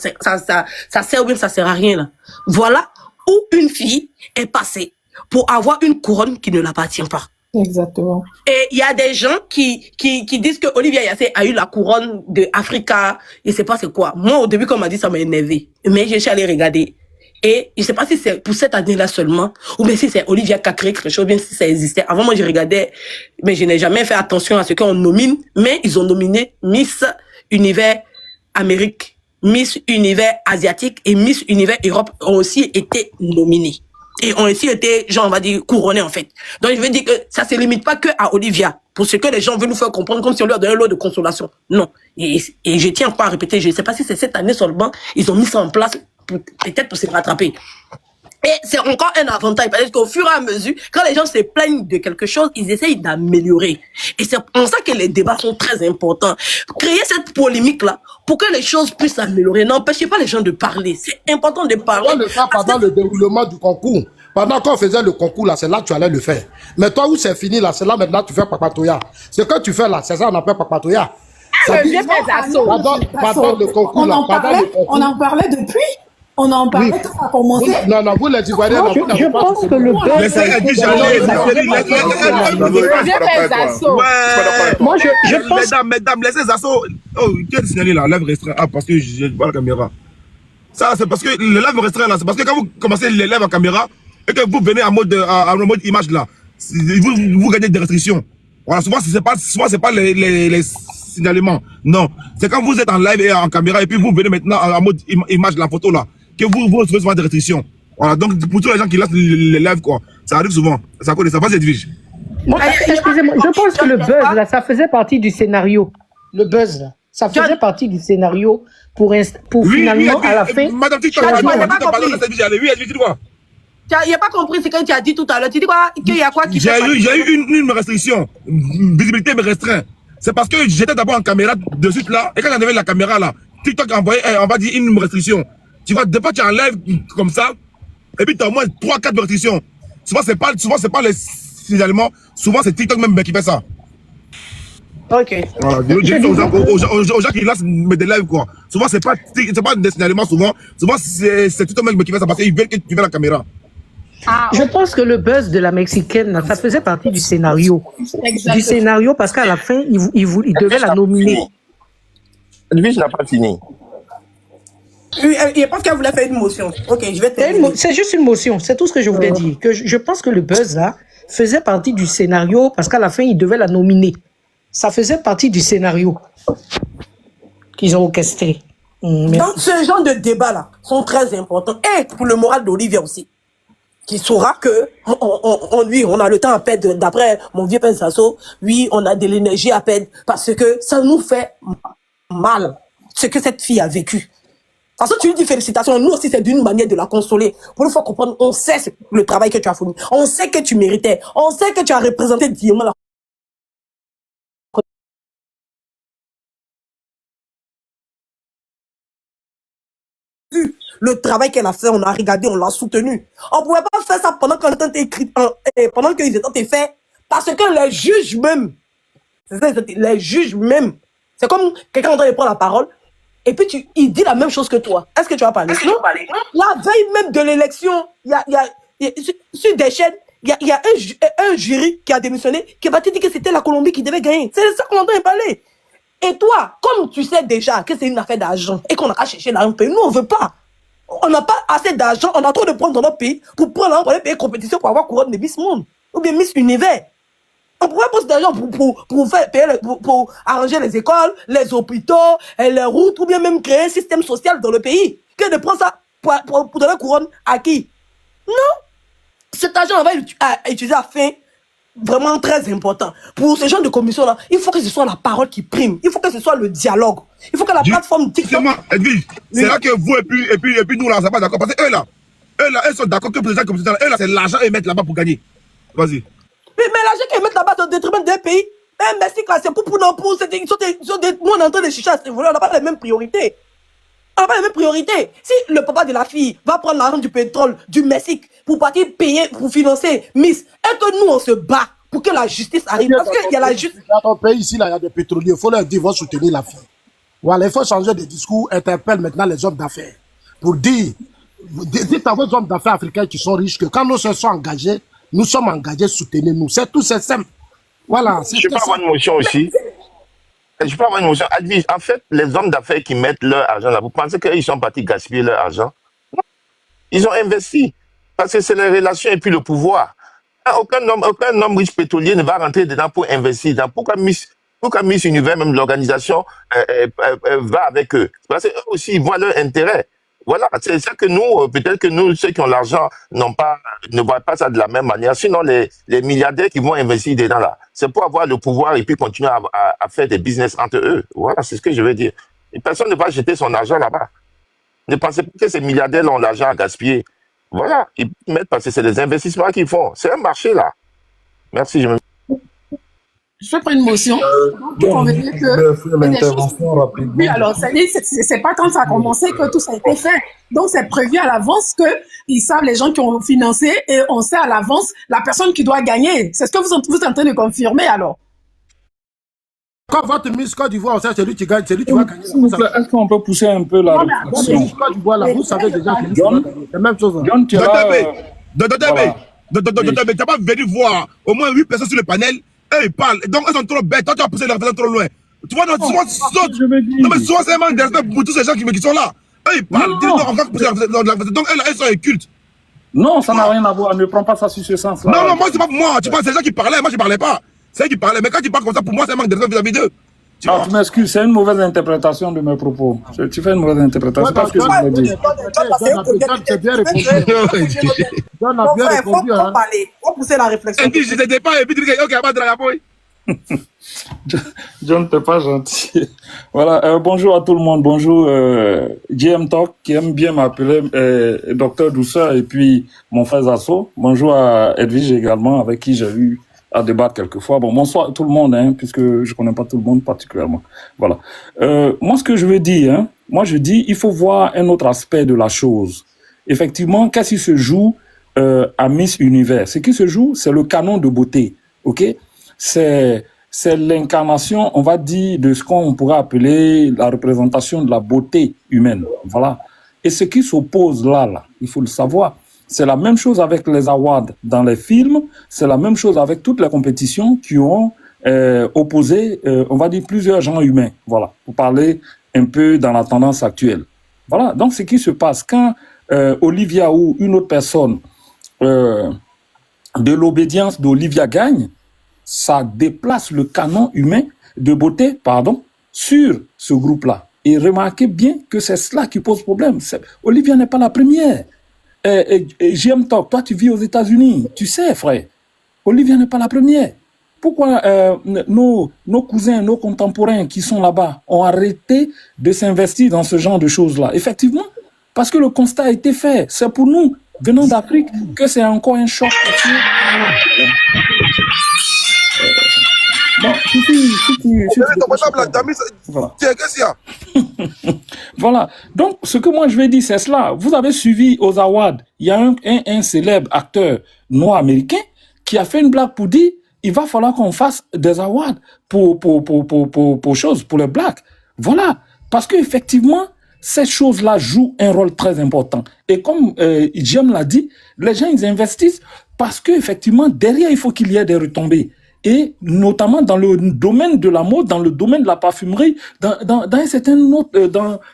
sert ou bien ça sert à rien là. Voilà où une fille est passée pour avoir une couronne qui ne l'appartient pas. Exactement. Et il y a des gens qui disent que Olivia Yassé a eu la couronne de Africa, je sais pas c'est quoi. Moi, au début, quand on m'a dit, ça m'a énervé. Mais je suis allée regarder. Et je sais pas si c'est pour cette année-là seulement, ou bien si c'est Olivia qui a créé quelque chose, ou bien si ça existait. Avant, moi, je regardais, mais je n'ai jamais fait attention à ce qu'on nomine, mais ils ont nominé Miss Univers Amérique, Miss Univers Asiatique et Miss Univers Europe ont aussi été nominés. Et ont aussi été, genre, on va dire, couronnés, en fait. Donc, je veux dire que ça se limite pas que à Olivia. Pour ce que les gens veulent nous faire comprendre, comme si on leur donnait l'eau de consolation. Non. Et je tiens pas à répéter, je ne sais pas si c'est cette année seulement, ils ont mis ça en place, peut-être pour se rattraper. Et c'est encore un avantage, parce qu'au fur et à mesure, quand les gens se plaignent de quelque chose, ils essayent d'améliorer. Et c'est pour ça que les débats sont très importants. Créer cette polémique-là, pour que les choses puissent s'améliorer. N'empêchez pas les gens de parler. C'est important de parler. On le fait pendant le déroulement du concours. Pendant qu'on faisait le concours, là, c'est là que tu allais le faire. Mais toi, où c'est fini, là, c'est là maintenant tu fais papatoya. Ce que tu fais là, c'est ça, on appelle papatoya. Le vieux pèse à saut. Pendant le concours, là, On en parlait depuis. On en parlait quand ça a commencé. Non, vous les Ivoiriens, Non, je pense que le Moi, je pense... Mesdames, laissez Zasso. Oh, qui est signalé là? Lève restreint. Ah, parce que je vois la caméra. Ça, c'est parce que le live restreint là, c'est parce que quand vous commencez les lives en caméra et que vous venez en mode image là, vous gagnez des restrictions. Voilà, souvent c'est pas les signalements. Non, c'est quand vous êtes en live et en caméra et puis vous venez maintenant en mode image la photo là, que vous recevez souvent des restrictions. Voilà, donc pour tous les gens qui laissent les lives quoi, ça arrive souvent. Ça connaît, ça passe Edwige. Excusez-moi, je pense que le buzz là, ça faisait partie du scénario. Le buzz là, ça faisait partie du scénario pour finalement à la fin. Madame TikTok, il n'a pas compris ce que tu as dit tout à l'heure. Tu dis quoi? Qu'il y a quoi qui J'ai eu une restriction. Visibilité me restreint. C'est parce que j'étais d'abord en caméra de suite là, et quand j'enlevais la caméra là, TikTok a envoyé, on va dire, une restriction. Tu vois, des fois tu enlèves comme ça, et puis tu as au moins 3-4 restrictions. Souvent, c'est pas les signalements, souvent c'est TikTok même qui fait ça. Ok. Voilà, je dis aux gens qui lancent des lives, quoi. Souvent, c'est pas des signalements, souvent c'est TikTok même qui fait ça parce qu'ils veulent que tu fasses la caméra. Je pense que le buzz de la Mexicaine, ça faisait partie du scénario. Exactement. Du scénario, parce qu'à la fin, il devait la nominer. Lui, je n'ai pas fini. Je pense qu'elle voulait faire une motion. Ok, je vais te C'est juste une motion, c'est tout ce que je voulais dire. Que je pense que le buzz, là, faisait partie du scénario, parce qu'à la fin, il devait la nominer. Ça faisait partie du scénario qu'ils ont orchestré. Donc, ce genre de débats-là sont très importants. Et pour le moral d'Olivia aussi. Qui saura que on a le temps à perdre, d'après mon vieux père Sasso, oui, on a de l'énergie à perdre, parce que ça nous fait mal, ce que cette fille a vécu. Parce que tu lui dis félicitations, nous aussi c'est d'une manière de la consoler. Pour nous faire comprendre, on sait le travail que tu as fourni, on sait que tu méritais, on sait que tu as représenté dignement la le travail qu'elle a fait, on a regardé, on l'a soutenu. On ne pouvait pas faire ça pendant que le écrit, pendant qu'ils étaient faits, parce que les juges même, les juges même, c'est comme quelqu'un est en train de prendre la parole, et puis il dit la même chose que toi. Est-ce que tu vas parler? Non. La veille même de l'élection, sur des chaînes, il y a un jury qui a démissionné, qui va te dire que c'était la Colombie qui devait gagner. C'est ça qu'on entend parler. Et toi, comme tu sais déjà que c'est une affaire d'argent, et qu'on n'a qu'à chercher l'argent, nous on ne veut pas. On n'a pas assez d'argent, on a trop de points dans notre pays pour prendre l'argent pour aller payer compétition pour avoir couronne de Miss Monde ou bien Miss Univers. On pourrait poser d'argent pour faire payer pour arranger les écoles, les hôpitaux, les routes, ou bien même créer un système social dans le pays. Que de prendre ça pour donner couronne à qui? Non. Cet argent, on va utiliser à fin vraiment très important. Pour ce genre de commission-là, il faut que ce soit la parole qui prime. Il faut que ce soit le dialogue. Il faut que la plateforme TikTok... Edwige, c'est là que vous et puis nous là, on n'est pas d'accord. Parce que eux là, ils sont d'accord que pour les gens comme ça, eux là, c'est l'argent qu'ils mettent là-bas pour gagner. Vas-y. Mais l'argent qu'ils mettent là-bas, c'est au détriment d'un pays. Un Mexique là, c'est pour nous, nous on est en train de chercher à ce niveau-là, on n'a pas les mêmes priorités. On n'a pas les mêmes priorités. Si le papa de la fille va prendre l'argent du pétrole du Mexique pour partir payer, pour financer Miss, et que nous on se bat pour que la justice arrive. Parce qu'il y a la justice. Dans ton pays ici, là, il y a des pétroliers. Il faut leur dire, vont soutenir la fille. Voilà, il faut changer de discours, interpelle maintenant les hommes d'affaires. Pour dire, dites à vos hommes d'affaires africains qui sont riches que quand nous se sommes engagés, nous sommes engagés, soutenez-nous. C'est tout, c'est simple. Voilà. Je peux avoir une motion aussi. Je peux avoir une motion. En fait, les hommes d'affaires qui mettent leur argent là, vous pensez qu'ils sont partis gaspiller leur argent? Non. Ils ont investi. Parce que c'est les relations et puis le pouvoir. Aucun homme riche pétrolier ne va rentrer dedans pour investir dedans. Pourquoi Miss Univers, même l'organisation, va avec eux? Parce qu'eux aussi, ils voient leur intérêt. Voilà, c'est ça que nous, peut-être que nous, ceux qui ont l'argent, ne voient pas ça de la même manière. Sinon, les milliardaires qui vont investir dedans là, c'est pour avoir le pouvoir et puis continuer à faire des business entre eux. Voilà, c'est ce que je veux dire. Et personne ne va jeter son argent là-bas. Ne pensez pas que ces milliardaires ont l'argent à gaspiller. Voilà, ils mettent parce que c'est des investissements qu'ils font. C'est un marché là. Merci. Je vais prendre une motion. Vous convenez que l'intervention rapidement. Oui, alors, c'est pas quand ça a commencé que tout ça a été fait. Donc, c'est prévu à l'avance que ils savent les gens qui ont financé et on sait à l'avance la personne qui doit gagner. C'est ce que vous êtes en train de confirmer alors. Quand votre Miss Côte d'Ivoire, c'est lui qui gagne, c'est lui qui va gagner. Est-ce qu'on peut pousser un peu la réflexion? Miss Côte d'Ivoire, là, vous savez déjà que c'est la même chose. John, tu n'as pas venu voir au moins 8 personnes sur le panel. Eux, ils parlent. Donc, elles sont trop bêtes. Toi, tu as poussé la réflexion trop loin. Tu vois, souvent, c'est un manque de respect pour tous ces gens qui sont là. Eux, ils parlent. Donc, elles sont occultes. Non, ça n'a rien à voir. Ne prends pas ça sur ce sens-là. Non, moi, c'est pas moi. Tu penses, c'est les gens qui parlaient. Moi, je parlais pas. C'est eux qui parlaient. Mais quand tu parles comme ça, pour moi, c'est un manque de respect vis-à-vis d'eux. Non, tu m'excuses, c'est une mauvaise interprétation de mes propos. Tu fais une mauvaise interprétation. C'est pas ce que je voulais dire. C'est bien répondu. John a bien répondu. Il faut pousser la réflexion. Et puis, je n'étais pas. Et puis, tu dis, ok, pas de la boy. John, t'es pas gentil. Voilà, bonjour à tout le monde. Bonjour, JM Talk, qui aime bien m'appeler Docteur Douceur, et puis mon frère Zasso. Bonjour à Edwige également, avec qui j'ai eu à débattre quelquefois. Bon, bonsoir tout le monde, hein, puisque je connais pas tout le monde particulièrement. Voilà. Moi, ce que je veux dire, hein, moi, je dis, il faut voir un autre aspect de la chose. Effectivement, qu'est-ce qui se joue à Miss Univers? Ce qui se joue, c'est le canon de beauté, ok? C'est l'incarnation, on va dire, de ce qu'on pourrait appeler la représentation de la beauté humaine. Voilà. Et ce qui s'oppose là, il faut le savoir, c'est la même chose avec les awards dans les films, c'est la même chose avec toutes les compétitions qui ont opposé, on va dire, plusieurs genres humains. Voilà. Pour parler un peu dans la tendance actuelle. Voilà. Donc, ce qui se passe quand Olivia ou une autre personne de l'obédience d'Olivia gagne, ça déplace le canon humain de beauté, sur ce groupe-là. Et remarquez bien que c'est cela qui pose problème. Olivia n'est pas la première. JM Talk, toi tu vis aux États-Unis, tu sais, frère. Olivia n'est pas la première. Pourquoi nos cousins, nos contemporains qui sont là-bas ont arrêté de s'investir dans ce genre de choses-là? Effectivement, parce que le constat a été fait. C'est pour nous, venant d'Afrique, que c'est encore un choc. Bon, voilà. Donc, ce que moi je vais dire, c'est cela. Vous avez suivi aux awards, il y a un célèbre acteur noir américain qui a fait une blague pour dire il va falloir qu'on fasse des awards pour les blacks. Voilà. Parce qu'effectivement, ces choses-là jouent un rôle très important. Et comme Jim l'a dit, les gens, ils investissent parce qu'effectivement, derrière, il faut qu'il y ait des retombées. Et notamment dans le domaine de la mode, dans le domaine de la parfumerie, dans un certain autre,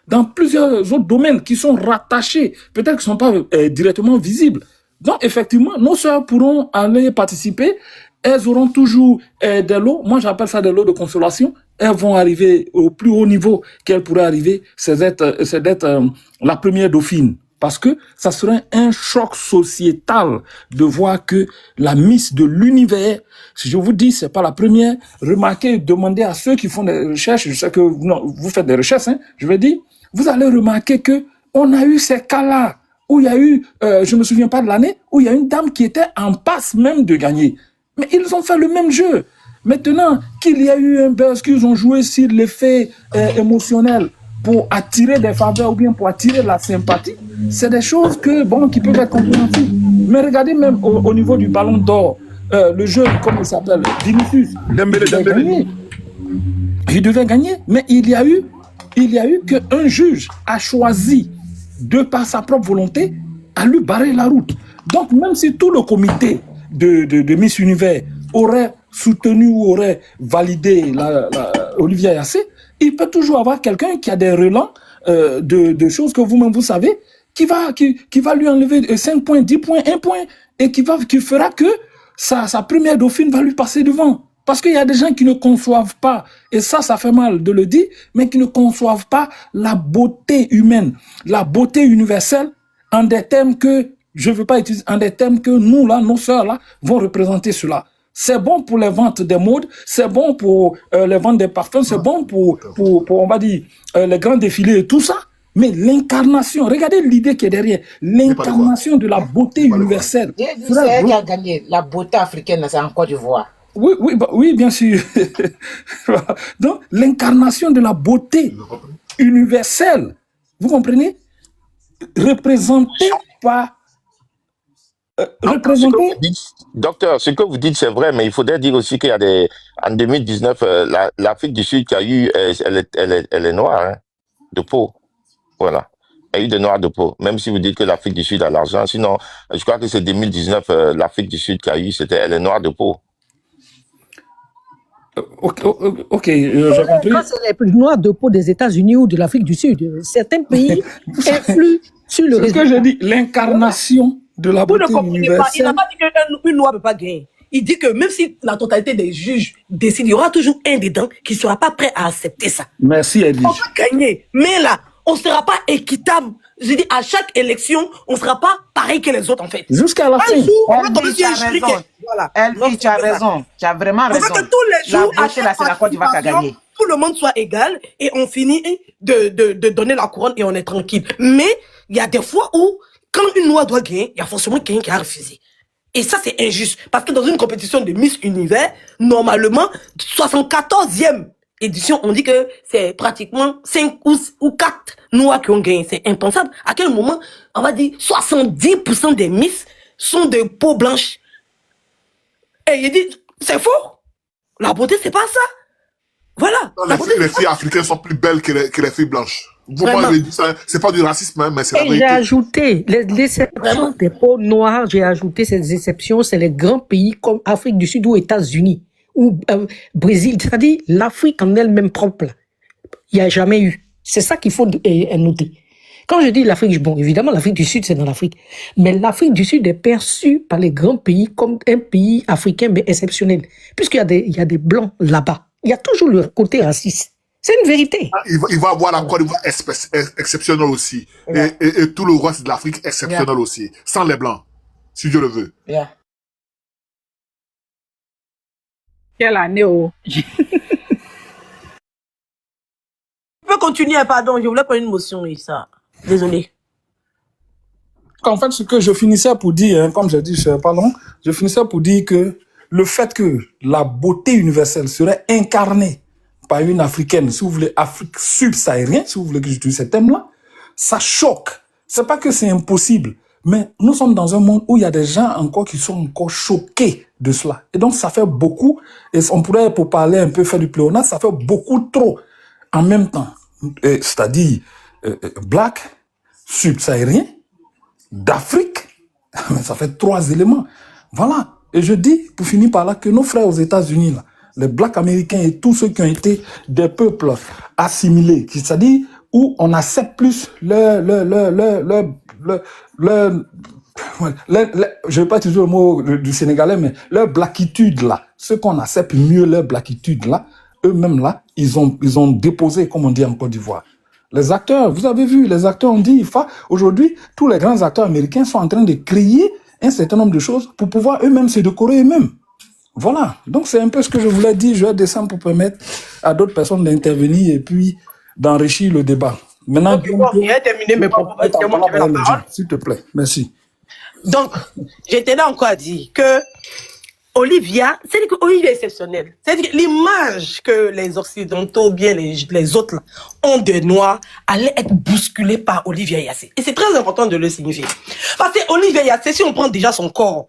dans plusieurs autres domaines qui sont rattachés, peut-être qu'ils ne sont pas directement visibles. Donc, effectivement, nos sœurs pourront aller participer. Elles auront toujours des lots. Moi, j'appelle ça des lots de consolation. Elles vont arriver au plus haut niveau qu'elles pourraient arriver. C'est d'être la première dauphine. Parce que ça serait un choc sociétal de voir que la Miss de l'univers, si je vous dis, c'est pas la première, remarquez, demandez à ceux qui font des recherches, je sais que vous faites des recherches, hein, je vais dire, vous allez remarquer que on a eu ces cas-là, où il y a eu, je me souviens pas de l'année, où il y a une dame qui était en passe même de gagner. Mais ils ont fait le même jeu. Maintenant qu'il y a eu un buzz, qu'ils ont joué sur l'effet émotionnel, pour attirer des faveurs ou bien pour attirer la sympathie, c'est des choses qui peuvent être compréhensibles. Mais regardez même au niveau du ballon d'or, le jeune, comment il s'appelle, Vinicius, il devait gagner, mais il y a eu qu'un juge a choisi, de par sa propre volonté, à lui barrer la route. Donc même si tout le comité de Miss Univers aurait soutenu ou aurait validé Olivia Yassé, il peut toujours avoir quelqu'un qui a des relents de choses que vous-même vous savez, qui va lui enlever 5 points, 10 points, 1 point, et qui fera que sa première dauphine va lui passer devant. Parce qu'il y a des gens qui ne conçoivent pas, et ça fait mal de le dire, mais qui ne conçoivent pas la beauté humaine, la beauté universelle, en des termes que, je ne veux pas utiliser, en des termes que nous, là, nos sœurs, là, vont représenter cela. C'est bon pour les ventes des modes, c'est bon pour les ventes des parfums, c'est bon pour on va dire, les grands défilés et tout ça. Mais l'incarnation, regardez l'idée qui est derrière, l'incarnation de la beauté universelle. C'est elle qui a gagné la beauté africaine, c'est en Côte d'Ivoire. Oui, bien sûr. Donc, l'incarnation de la beauté universelle, vous comprenez? Représentée par... Docteur, ce que vous dites, c'est vrai, mais il faudrait dire aussi qu'il y a en 2019, l'Afrique du Sud qui a eu, elle est noire, hein, de peau. Voilà. Il y a eu des noirs de peau. Même si vous dites que l'Afrique du Sud a l'argent, sinon, je crois que c'est 2019, l'Afrique du Sud qui a eu, elle est noire de peau. Ok, j'ai compris. Quand c'est les plus noirs de peau des États-Unis ou de l'Afrique du Sud, certains pays influent sur le résultat. Ce que je dis, l'incarnation de la beauté universelle. Il n'a pas dit qu'une loi ne peut pas gagner. Il dit que même si la totalité des juges décident, il y aura toujours un dedans qui ne sera pas prêt à accepter ça. Merci, Edith. On peut gagner, mais là, on ne sera pas équitable. Je dis, à chaque élection, on ne sera pas pareil que les autres, en fait. Jusqu'à la fin. Elvie, tu as raison. Voilà. Elvie, tu as raison. Tu as vraiment raison. On veut que tous les jours, la beauté, là, c'est la Côte d'Ivoire qui a gagné. Tout le monde soit égal et on finit de donner la couronne et on est tranquille. Mais il y a des fois où, quand une loi doit gagner, il y a forcément quelqu'un qui a refusé. Et ça, c'est injuste. Parce que dans une compétition de Miss Univers, normalement, 74e édition, on dit que c'est pratiquement 5 ou 4 noirs qui ont gagné. C'est impensable. À quel moment, on va dire, 70% des Miss sont de peau blanche. Et il dit, c'est faux. La beauté, c'est pas ça. Voilà. Non, les filles africaines sont plus belles que les filles blanches. Vous m'avez dit ça, c'est pas du racisme, hein, mais c'est la Et vérité. j'ai ajouté l'exception des peaux noires, j'ai ajouté ces exceptions, c'est les grands pays comme Afrique du Sud ou États-Unis ou Brésil, c'est-à-dire l'Afrique en elle-même propre. Là. Il n'y a jamais eu. C'est ça qu'il faut noter. Quand je dis l'Afrique, bon, évidemment, l'Afrique du Sud, c'est dans l'Afrique. Mais l'Afrique du Sud est perçue par les grands pays comme un pays africain, mais exceptionnel. Puisqu'il y a des blancs là-bas. Il y a toujours le côté raciste. C'est une vérité. Il va avoir la Côte d'Ivoire exceptionnelle aussi. Et tout le reste de l'Afrique exceptionnel aussi. Sans les blancs. Si Dieu le veut. Quelle année, oh. Tu peux continuer, pardon, je voulais prendre une motion, et ça. Désolé. En fait, ce que je finissais pour dire, hein, comme j'ai dit, pardon, je finissais pour dire que le fait que la beauté universelle serait incarnée par une africaine, si vous voulez, Afrique subsaharienne, si vous voulez que j'utilise ce thème-là, ça choque. C'est pas que c'est impossible, mais nous sommes dans un monde où il y a des gens encore qui sont encore choqués de cela. Et donc, ça fait beaucoup, et on pourrait, pour parler un peu, faire du pléonasme, ça fait beaucoup trop en même temps. C'est-à-dire, black, subsaharien, d'Afrique, ça fait 3 éléments. Voilà. Et je dis, pour finir par là, que nos frères aux États-Unis, là, les blacks américains et tous ceux qui ont été des peuples assimilés, c'est-à-dire où on accepte plus je vais pas utiliser le mot du sénégalais, mais leur blackitude là, ceux qu'on accepte mieux leur blackitude là, eux-mêmes là, ils ont déposé, comme on dit en Côte d'Ivoire. Les acteurs, vous avez vu, les acteurs ont dit, aujourd'hui, tous les grands acteurs américains sont en train de créer un certain nombre de choses pour pouvoir eux-mêmes se décorer eux-mêmes. Voilà. Donc, c'est un peu ce que je voulais dire. Je vais descendre pour permettre à d'autres personnes d'intervenir et puis d'enrichir le débat. Maintenant, Donc, j'ai terminé mes propos. S'il te plaît. Merci. Donc, j'étais là encore à dire que Olivia, c'est que Olivia est exceptionnelle. C'est-à-dire que l'image que les Occidentaux, bien les autres, là, ont de Noirs, allait être bousculée par Olivia Yassé. Et c'est très important de le signifier. Parce que Olivia Yassé, si on prend déjà son corps,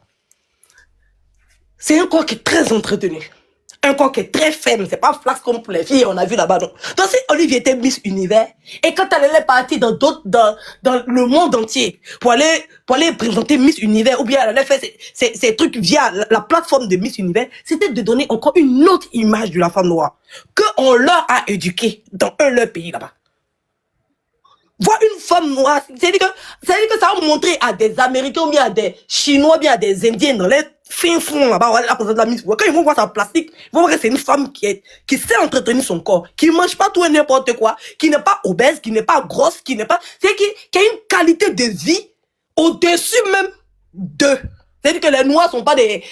c'est un corps qui est très entretenu. Un corps qui est très ferme. C'est pas flax comme pour les filles, on a vu là-bas, non. Donc, si Olivia était Miss Univers, et quand elle allait partir dans le monde entier, pour aller présenter Miss Univers, ou bien elle allait faire ces trucs via la plateforme de Miss Univers, c'était de donner encore une autre image de la femme noire, qu'on leur a éduquée dans leur pays là-bas. Voir une femme noire, c'est-à-dire que ça va montrer à des Américains, ou bien à des Chinois, bien à des Indiens dans les fins fonds là-bas, on va la présenter la Miss. Quand ils vont voir sa plastique, ils vont voir que c'est une femme qui sait entretenir son corps, qui mange pas tout et n'importe quoi, qui n'est pas obèse, qui n'est pas grosse, qui a une qualité de vie au-dessus même d'eux. C'est-à-dire que les Noirs sont pas des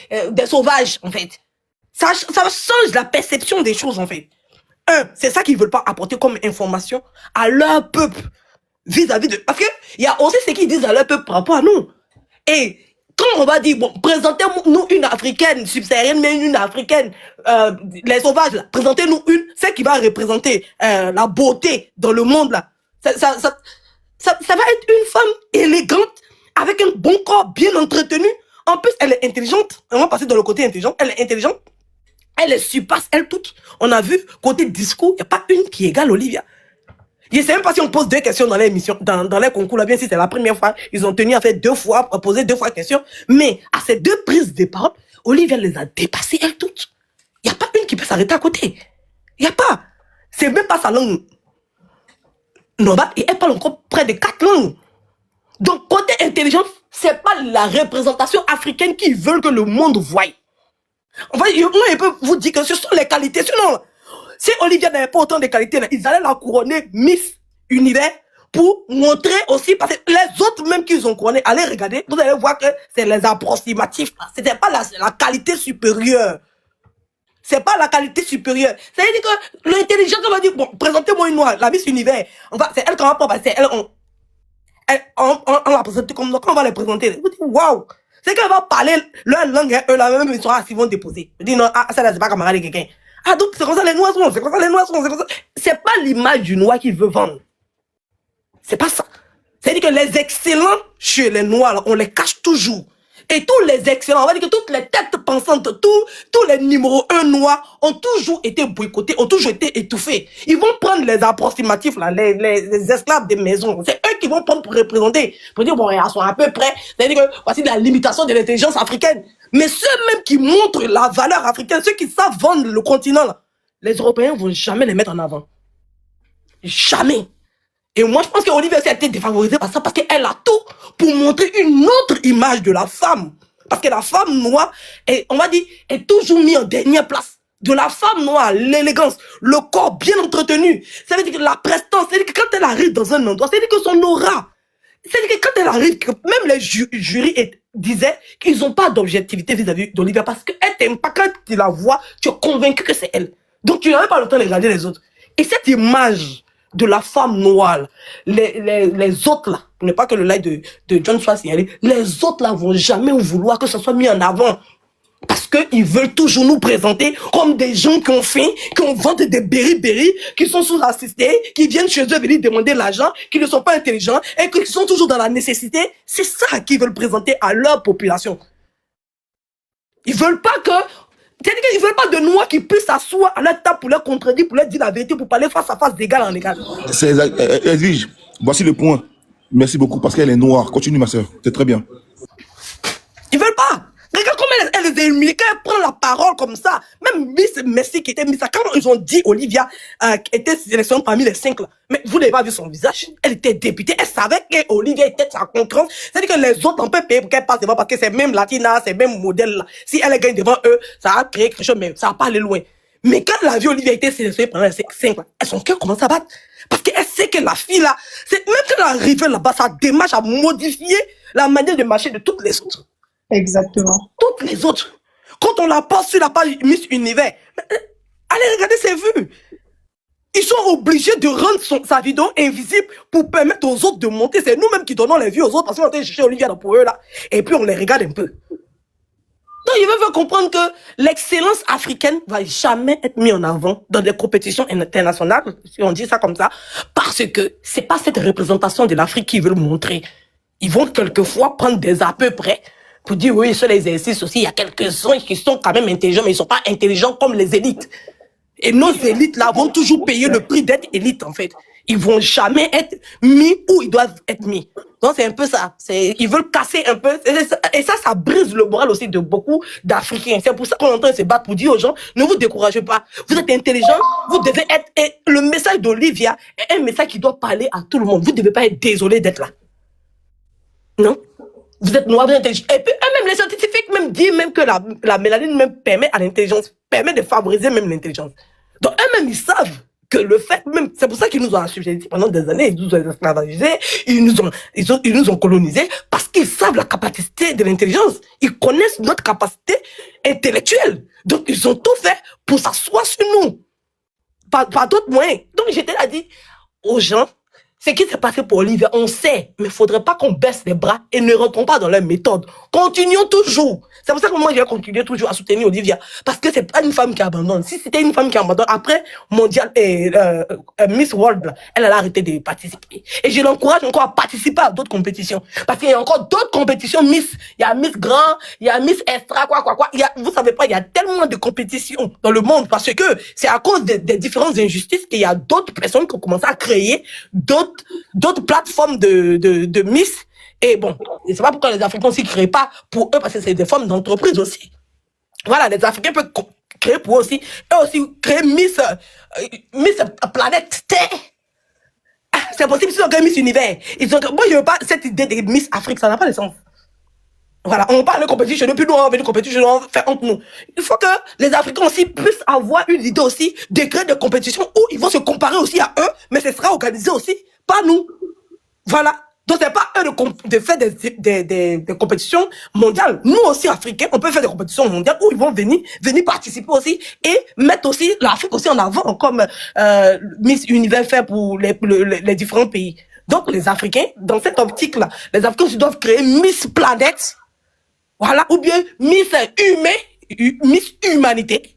sauvages, en fait. Ça change la perception des choses, en fait. C'est ça qu'ils veulent pas apporter comme information à leur peuple. Vis-à-vis de... Parce que il y a aussi ce qu'ils disent à leur peuple par rapport à nous. Et quand on va dire, bon, présentez-nous une africaine subsaharienne, mais une africaine, les sauvages, là, présentez-nous celle qui va représenter la beauté dans le monde, là. Ça va être une femme élégante, avec un bon corps bien entretenu. En plus, elle est intelligente. On va passer dans le côté intelligent. Elle est intelligente. Elle les surpasse, elle toutes. On a vu, côté discours, il n'y a pas une qui égale Olivia. Je ne sais même pas si on pose 2 questions dans l'émission, dans les concours, là, bien si c'est la première fois, ils ont tenu à faire 2 fois, à poser 2 fois questions. Mais à ces 2 prises de parole, Olivia les a dépassées, elles toutes. Il n'y a pas une qui peut s'arrêter à côté. Il n'y a pas. C'est même pas sa langue normale, et elle parle encore près de 4 langues. Donc, côté intelligence, c'est pas la représentation africaine qu'ils veulent que le monde voie. Enfin, moi, je peux vous dire que ce sont les qualités. Sinon, si Olivia n'avait pas autant de qualités, ils allaient la couronner Miss Univers pour montrer aussi, parce que les autres même qu'ils ont couronné, allez regarder, vous allez voir que c'est les approximatifs. C'était pas la qualité supérieure. C'est pas la qualité supérieure. Ça veut dire que l'intelligence va dire, bon, présentez-moi une noire, la Miss Univers. C'est elle qu'on va prendre, c'est elle, on la présente comme, quand on va les présenter, vous dites, waouh, C'est qu'elle va parler leur langue, eux, la même histoire, ils vont déposer. Ils disent non, ah, ça là, c'est pas camarade de quelqu'un. Ah, donc c'est comme ça les Noirs sont, c'est comme ça les Noirs sont, c'est comme ça. C'est pas l'image du Noir qu'il veut vendre. C'est pas ça. C'est-à-dire que les excellents chez les Noirs, là, on les cache toujours. Et tous les excellents, on va dire que toutes les têtes pensantes, tous les numéros 1 noirs ont toujours été boycottés, ont toujours été étouffés. Ils vont prendre les approximatifs, là, les esclaves des maisons. C'est eux qui vont prendre pour représenter. Pour dire, bon, ils sont à peu près. C'est-à-dire que voici la limitation de l'intelligence africaine. Mais ceux-mêmes qui montrent la valeur africaine, ceux qui savent vendre le continent, là, les Européens vont jamais les mettre en avant. Jamais. Et moi, je pense qu'Olivia a été défavorisée par ça parce qu'elle a tout pour montrer une autre image de la femme. Parce que la femme noire, on va dire, est toujours mise en dernière place. De la femme noire, l'élégance, le corps bien entretenu. Ça veut dire que la prestance, c'est-à-dire que quand elle arrive dans un endroit, c'est-à-dire que son aura. C'est-à-dire que quand elle arrive, même les jurys disaient qu'ils n'ont pas d'objectivité vis-à-vis d'Olivia parce qu'elle t'aime pas. Quand tu la vois, tu es convaincu que c'est elle. Donc tu n'avais pas le temps de regarder les autres. Et cette image de la femme noire, les autres là, n'est pas que le live de John soit signalé, les autres là vont jamais vouloir que ça soit mis en avant. Parce qu'ils veulent toujours nous présenter comme des gens qui ont faim, qui ont vendu des berry-berry, qui sont sous-assistés, qui viennent chez eux venir demander l'argent, qui ne sont pas intelligents et qui sont toujours dans la nécessité. C'est ça qu'ils veulent présenter à leur population. Ils veulent pas que... C'est-à-dire qu'ils ne veulent pas de Noirs qui puissent s'asseoir à leur table pour leur contredire, pour leur dire la vérité, pour parler face à face d'égal en égal. C'est exact. Edwige, voici le point. Merci beaucoup parce qu'elle est noire. Continue, ma soeur. C'est très bien. Ils veulent pas. Regarde comment elle les humilie, quand elle prend la parole comme ça. Même Miss Messi qui était Miss, quand ils ont dit Olivia était sélectionnée parmi les 5 là. Mais vous n'avez pas vu son visage. Elle était députée. Elle savait qu'Olivia était sa concurrence. C'est-à-dire que les autres ont peu payé pour qu'elle passe devant parce que c'est même Latina, c'est même modèle là. Si elle gagne devant eux, ça a créé quelque chose, mais ça va pas aller loin. Mais quand la vie Olivia a été sélectionnée pendant les 5 là, son cœur commence à battre. Parce qu'elle sait que la fille là, même quand elle est arrivée là-bas, sa démarche a modifié la manière de marcher de toutes les autres. Exactement. Toutes les autres. Quand on la passe sur la page Miss Univers, allez regarder ses vues. Ils sont obligés de rendre sa vidéo invisible pour permettre aux autres de monter. C'est nous-mêmes qui donnons les vues aux autres parce qu'on a été chercher Olivia pour eux là. Et puis on les regarde un peu. Donc ils veulent faire comprendre que l'excellence africaine va jamais être mise en avant dans des compétitions internationales, si on dit ça comme ça, parce que c'est pas cette représentation de l'Afrique qu'ils veulent montrer. Ils vont quelquefois prendre des à peu près pour dire oui, sur les exercices aussi, il y a quelques-uns qui sont quand même intelligents, mais ils sont pas intelligents comme les élites. Et nos élites là vont toujours payer le prix d'être élites en fait. Ils vont jamais être mis où ils doivent être mis. Donc c'est un peu ça. Ils veulent casser un peu. Et ça brise le moral aussi de beaucoup d'Africains. C'est pour ça qu'on est en train de se battre pour dire aux gens, ne vous découragez pas. Vous êtes intelligents, vous devez être... Et le message d'Olivia est un message qui doit parler à tout le monde. Vous ne devez pas être désolé d'être là. Non? Vous êtes noir, vous êtes intelligent. Et puis eux-mêmes, les scientifiques même disent même que la mélanine même permet à l'intelligence, permet de favoriser même l'intelligence. Donc eux-mêmes, ils savent que le fait même, c'est pour ça qu'ils nous ont assujettis pendant des années, ils nous ont esclavagisés, ils nous ont colonisés, parce qu'ils savent la capacité de l'intelligence. Ils connaissent notre capacité intellectuelle. Donc ils ont tout fait pour s'asseoir sur nous. Par d'autres moyens. Donc j'étais là dit aux gens, ce qui s'est passé pour Olivia, on sait, mais il ne faudrait pas qu'on baisse les bras et ne rentrons pas dans leur méthode. Continuons toujours. C'est pour ça que moi, je vais continuer toujours à soutenir Olivia. Parce que c'est pas une femme qui abandonne. Si c'était une femme qui abandonne, après Mondial Miss World, elle a arrêté de participer. Et je l'encourage encore à participer à d'autres compétitions. Parce qu'il y a encore d'autres compétitions Miss. Il y a Miss Grand, il y a Miss Extra, quoi. Vous savez pas, il y a tellement de compétitions dans le monde parce que c'est à cause des différentes injustices qu'il y a d'autres personnes qui ont commencé à créer d'autres plateformes de Miss. Et bon, je sais pas pourquoi les Africains aussi créent pas pour eux, parce que c'est des formes d'entreprise aussi. Voilà, les Africains peuvent créer pour eux aussi. Eux aussi créer Miss Planète Terre. Ah, c'est possible s'ils ont créé Miss Univers. Moi, je veux pas cette idée de Miss Afrique, ça n'a pas de sens. Voilà, on parle de compétition, puis nous on va venir compétition, on va faire honte nous. Il faut que les Africains aussi puissent avoir une idée aussi de créer des compétitions où ils vont se comparer aussi à eux, mais ce sera organisé aussi par nous. Voilà. Donc c'est pas eux de faire des compétitions mondiales. Nous aussi Africains, on peut faire des compétitions mondiales où ils vont venir participer aussi et mettre aussi l'Afrique aussi en avant comme Miss Univers fait pour les différents pays. Donc les Africains, dans cette optique-là, les Africains aussi doivent créer Miss Planète. Voilà, ou bien Miss Miss Humanité.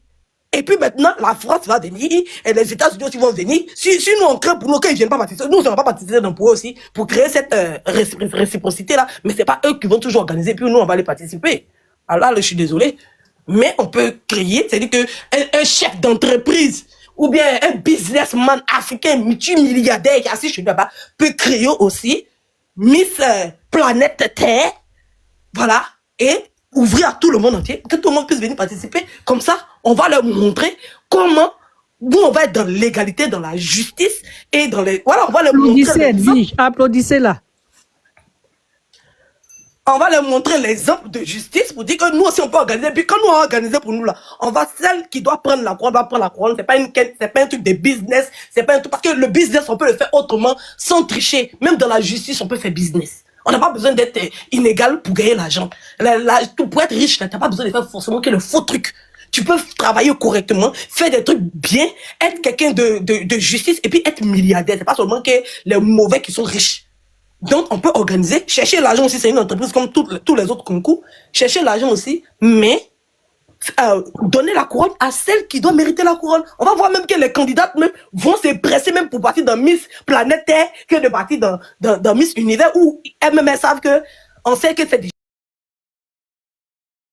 Et puis maintenant, la France va venir et les États-Unis aussi vont venir. Si nous on crée pour nous, qu'ils ne viennent pas participer, nous on ne va pas participer dans pour eux aussi, pour créer cette réciprocité-là. Mais c'est pas eux qui vont toujours organiser, puis nous on va les participer. Alors là, je suis désolé. Mais on peut créer, c'est-à-dire qu'un chef d'entreprise ou bien un businessman africain multimilliardaire qui est assis chez lui là-bas peut créer aussi Miss Planète Terre, voilà, et ouvrir à tout le monde entier, que tout le monde puisse venir participer. Comme ça, on va leur montrer comment nous, on va être dans l'égalité, dans la justice et dans les... Voilà, on va leur montrer... Applaudissez-la. On va leur montrer l'exemple de justice pour dire que nous aussi on peut organiser. Puis quand nous on va organiser pour nous là, on va celle qui doit prendre la couronne, va prendre la couronne. C'est pas un truc de business, c'est pas un truc parce que le business on peut le faire autrement sans tricher. Même dans la justice on peut faire business. On n'a pas besoin d'être inégal pour gagner l'argent. Pour être riche, tu n'as pas besoin de faire forcément que le faux truc. Tu peux travailler correctement, faire des trucs bien, être quelqu'un de justice et puis être milliardaire. C'est pas seulement que les mauvais qui sont riches. Donc, on peut organiser, chercher l'argent aussi, c'est une entreprise comme tous les autres concours, chercher l'argent aussi, mais donner la couronne à celle qui doit mériter la couronne. On va voir même que les candidates même vont se presser même pour partir dans Miss Planète Terre que de partir dans Miss Univers où elles-mêmes savent que on sait que c'est des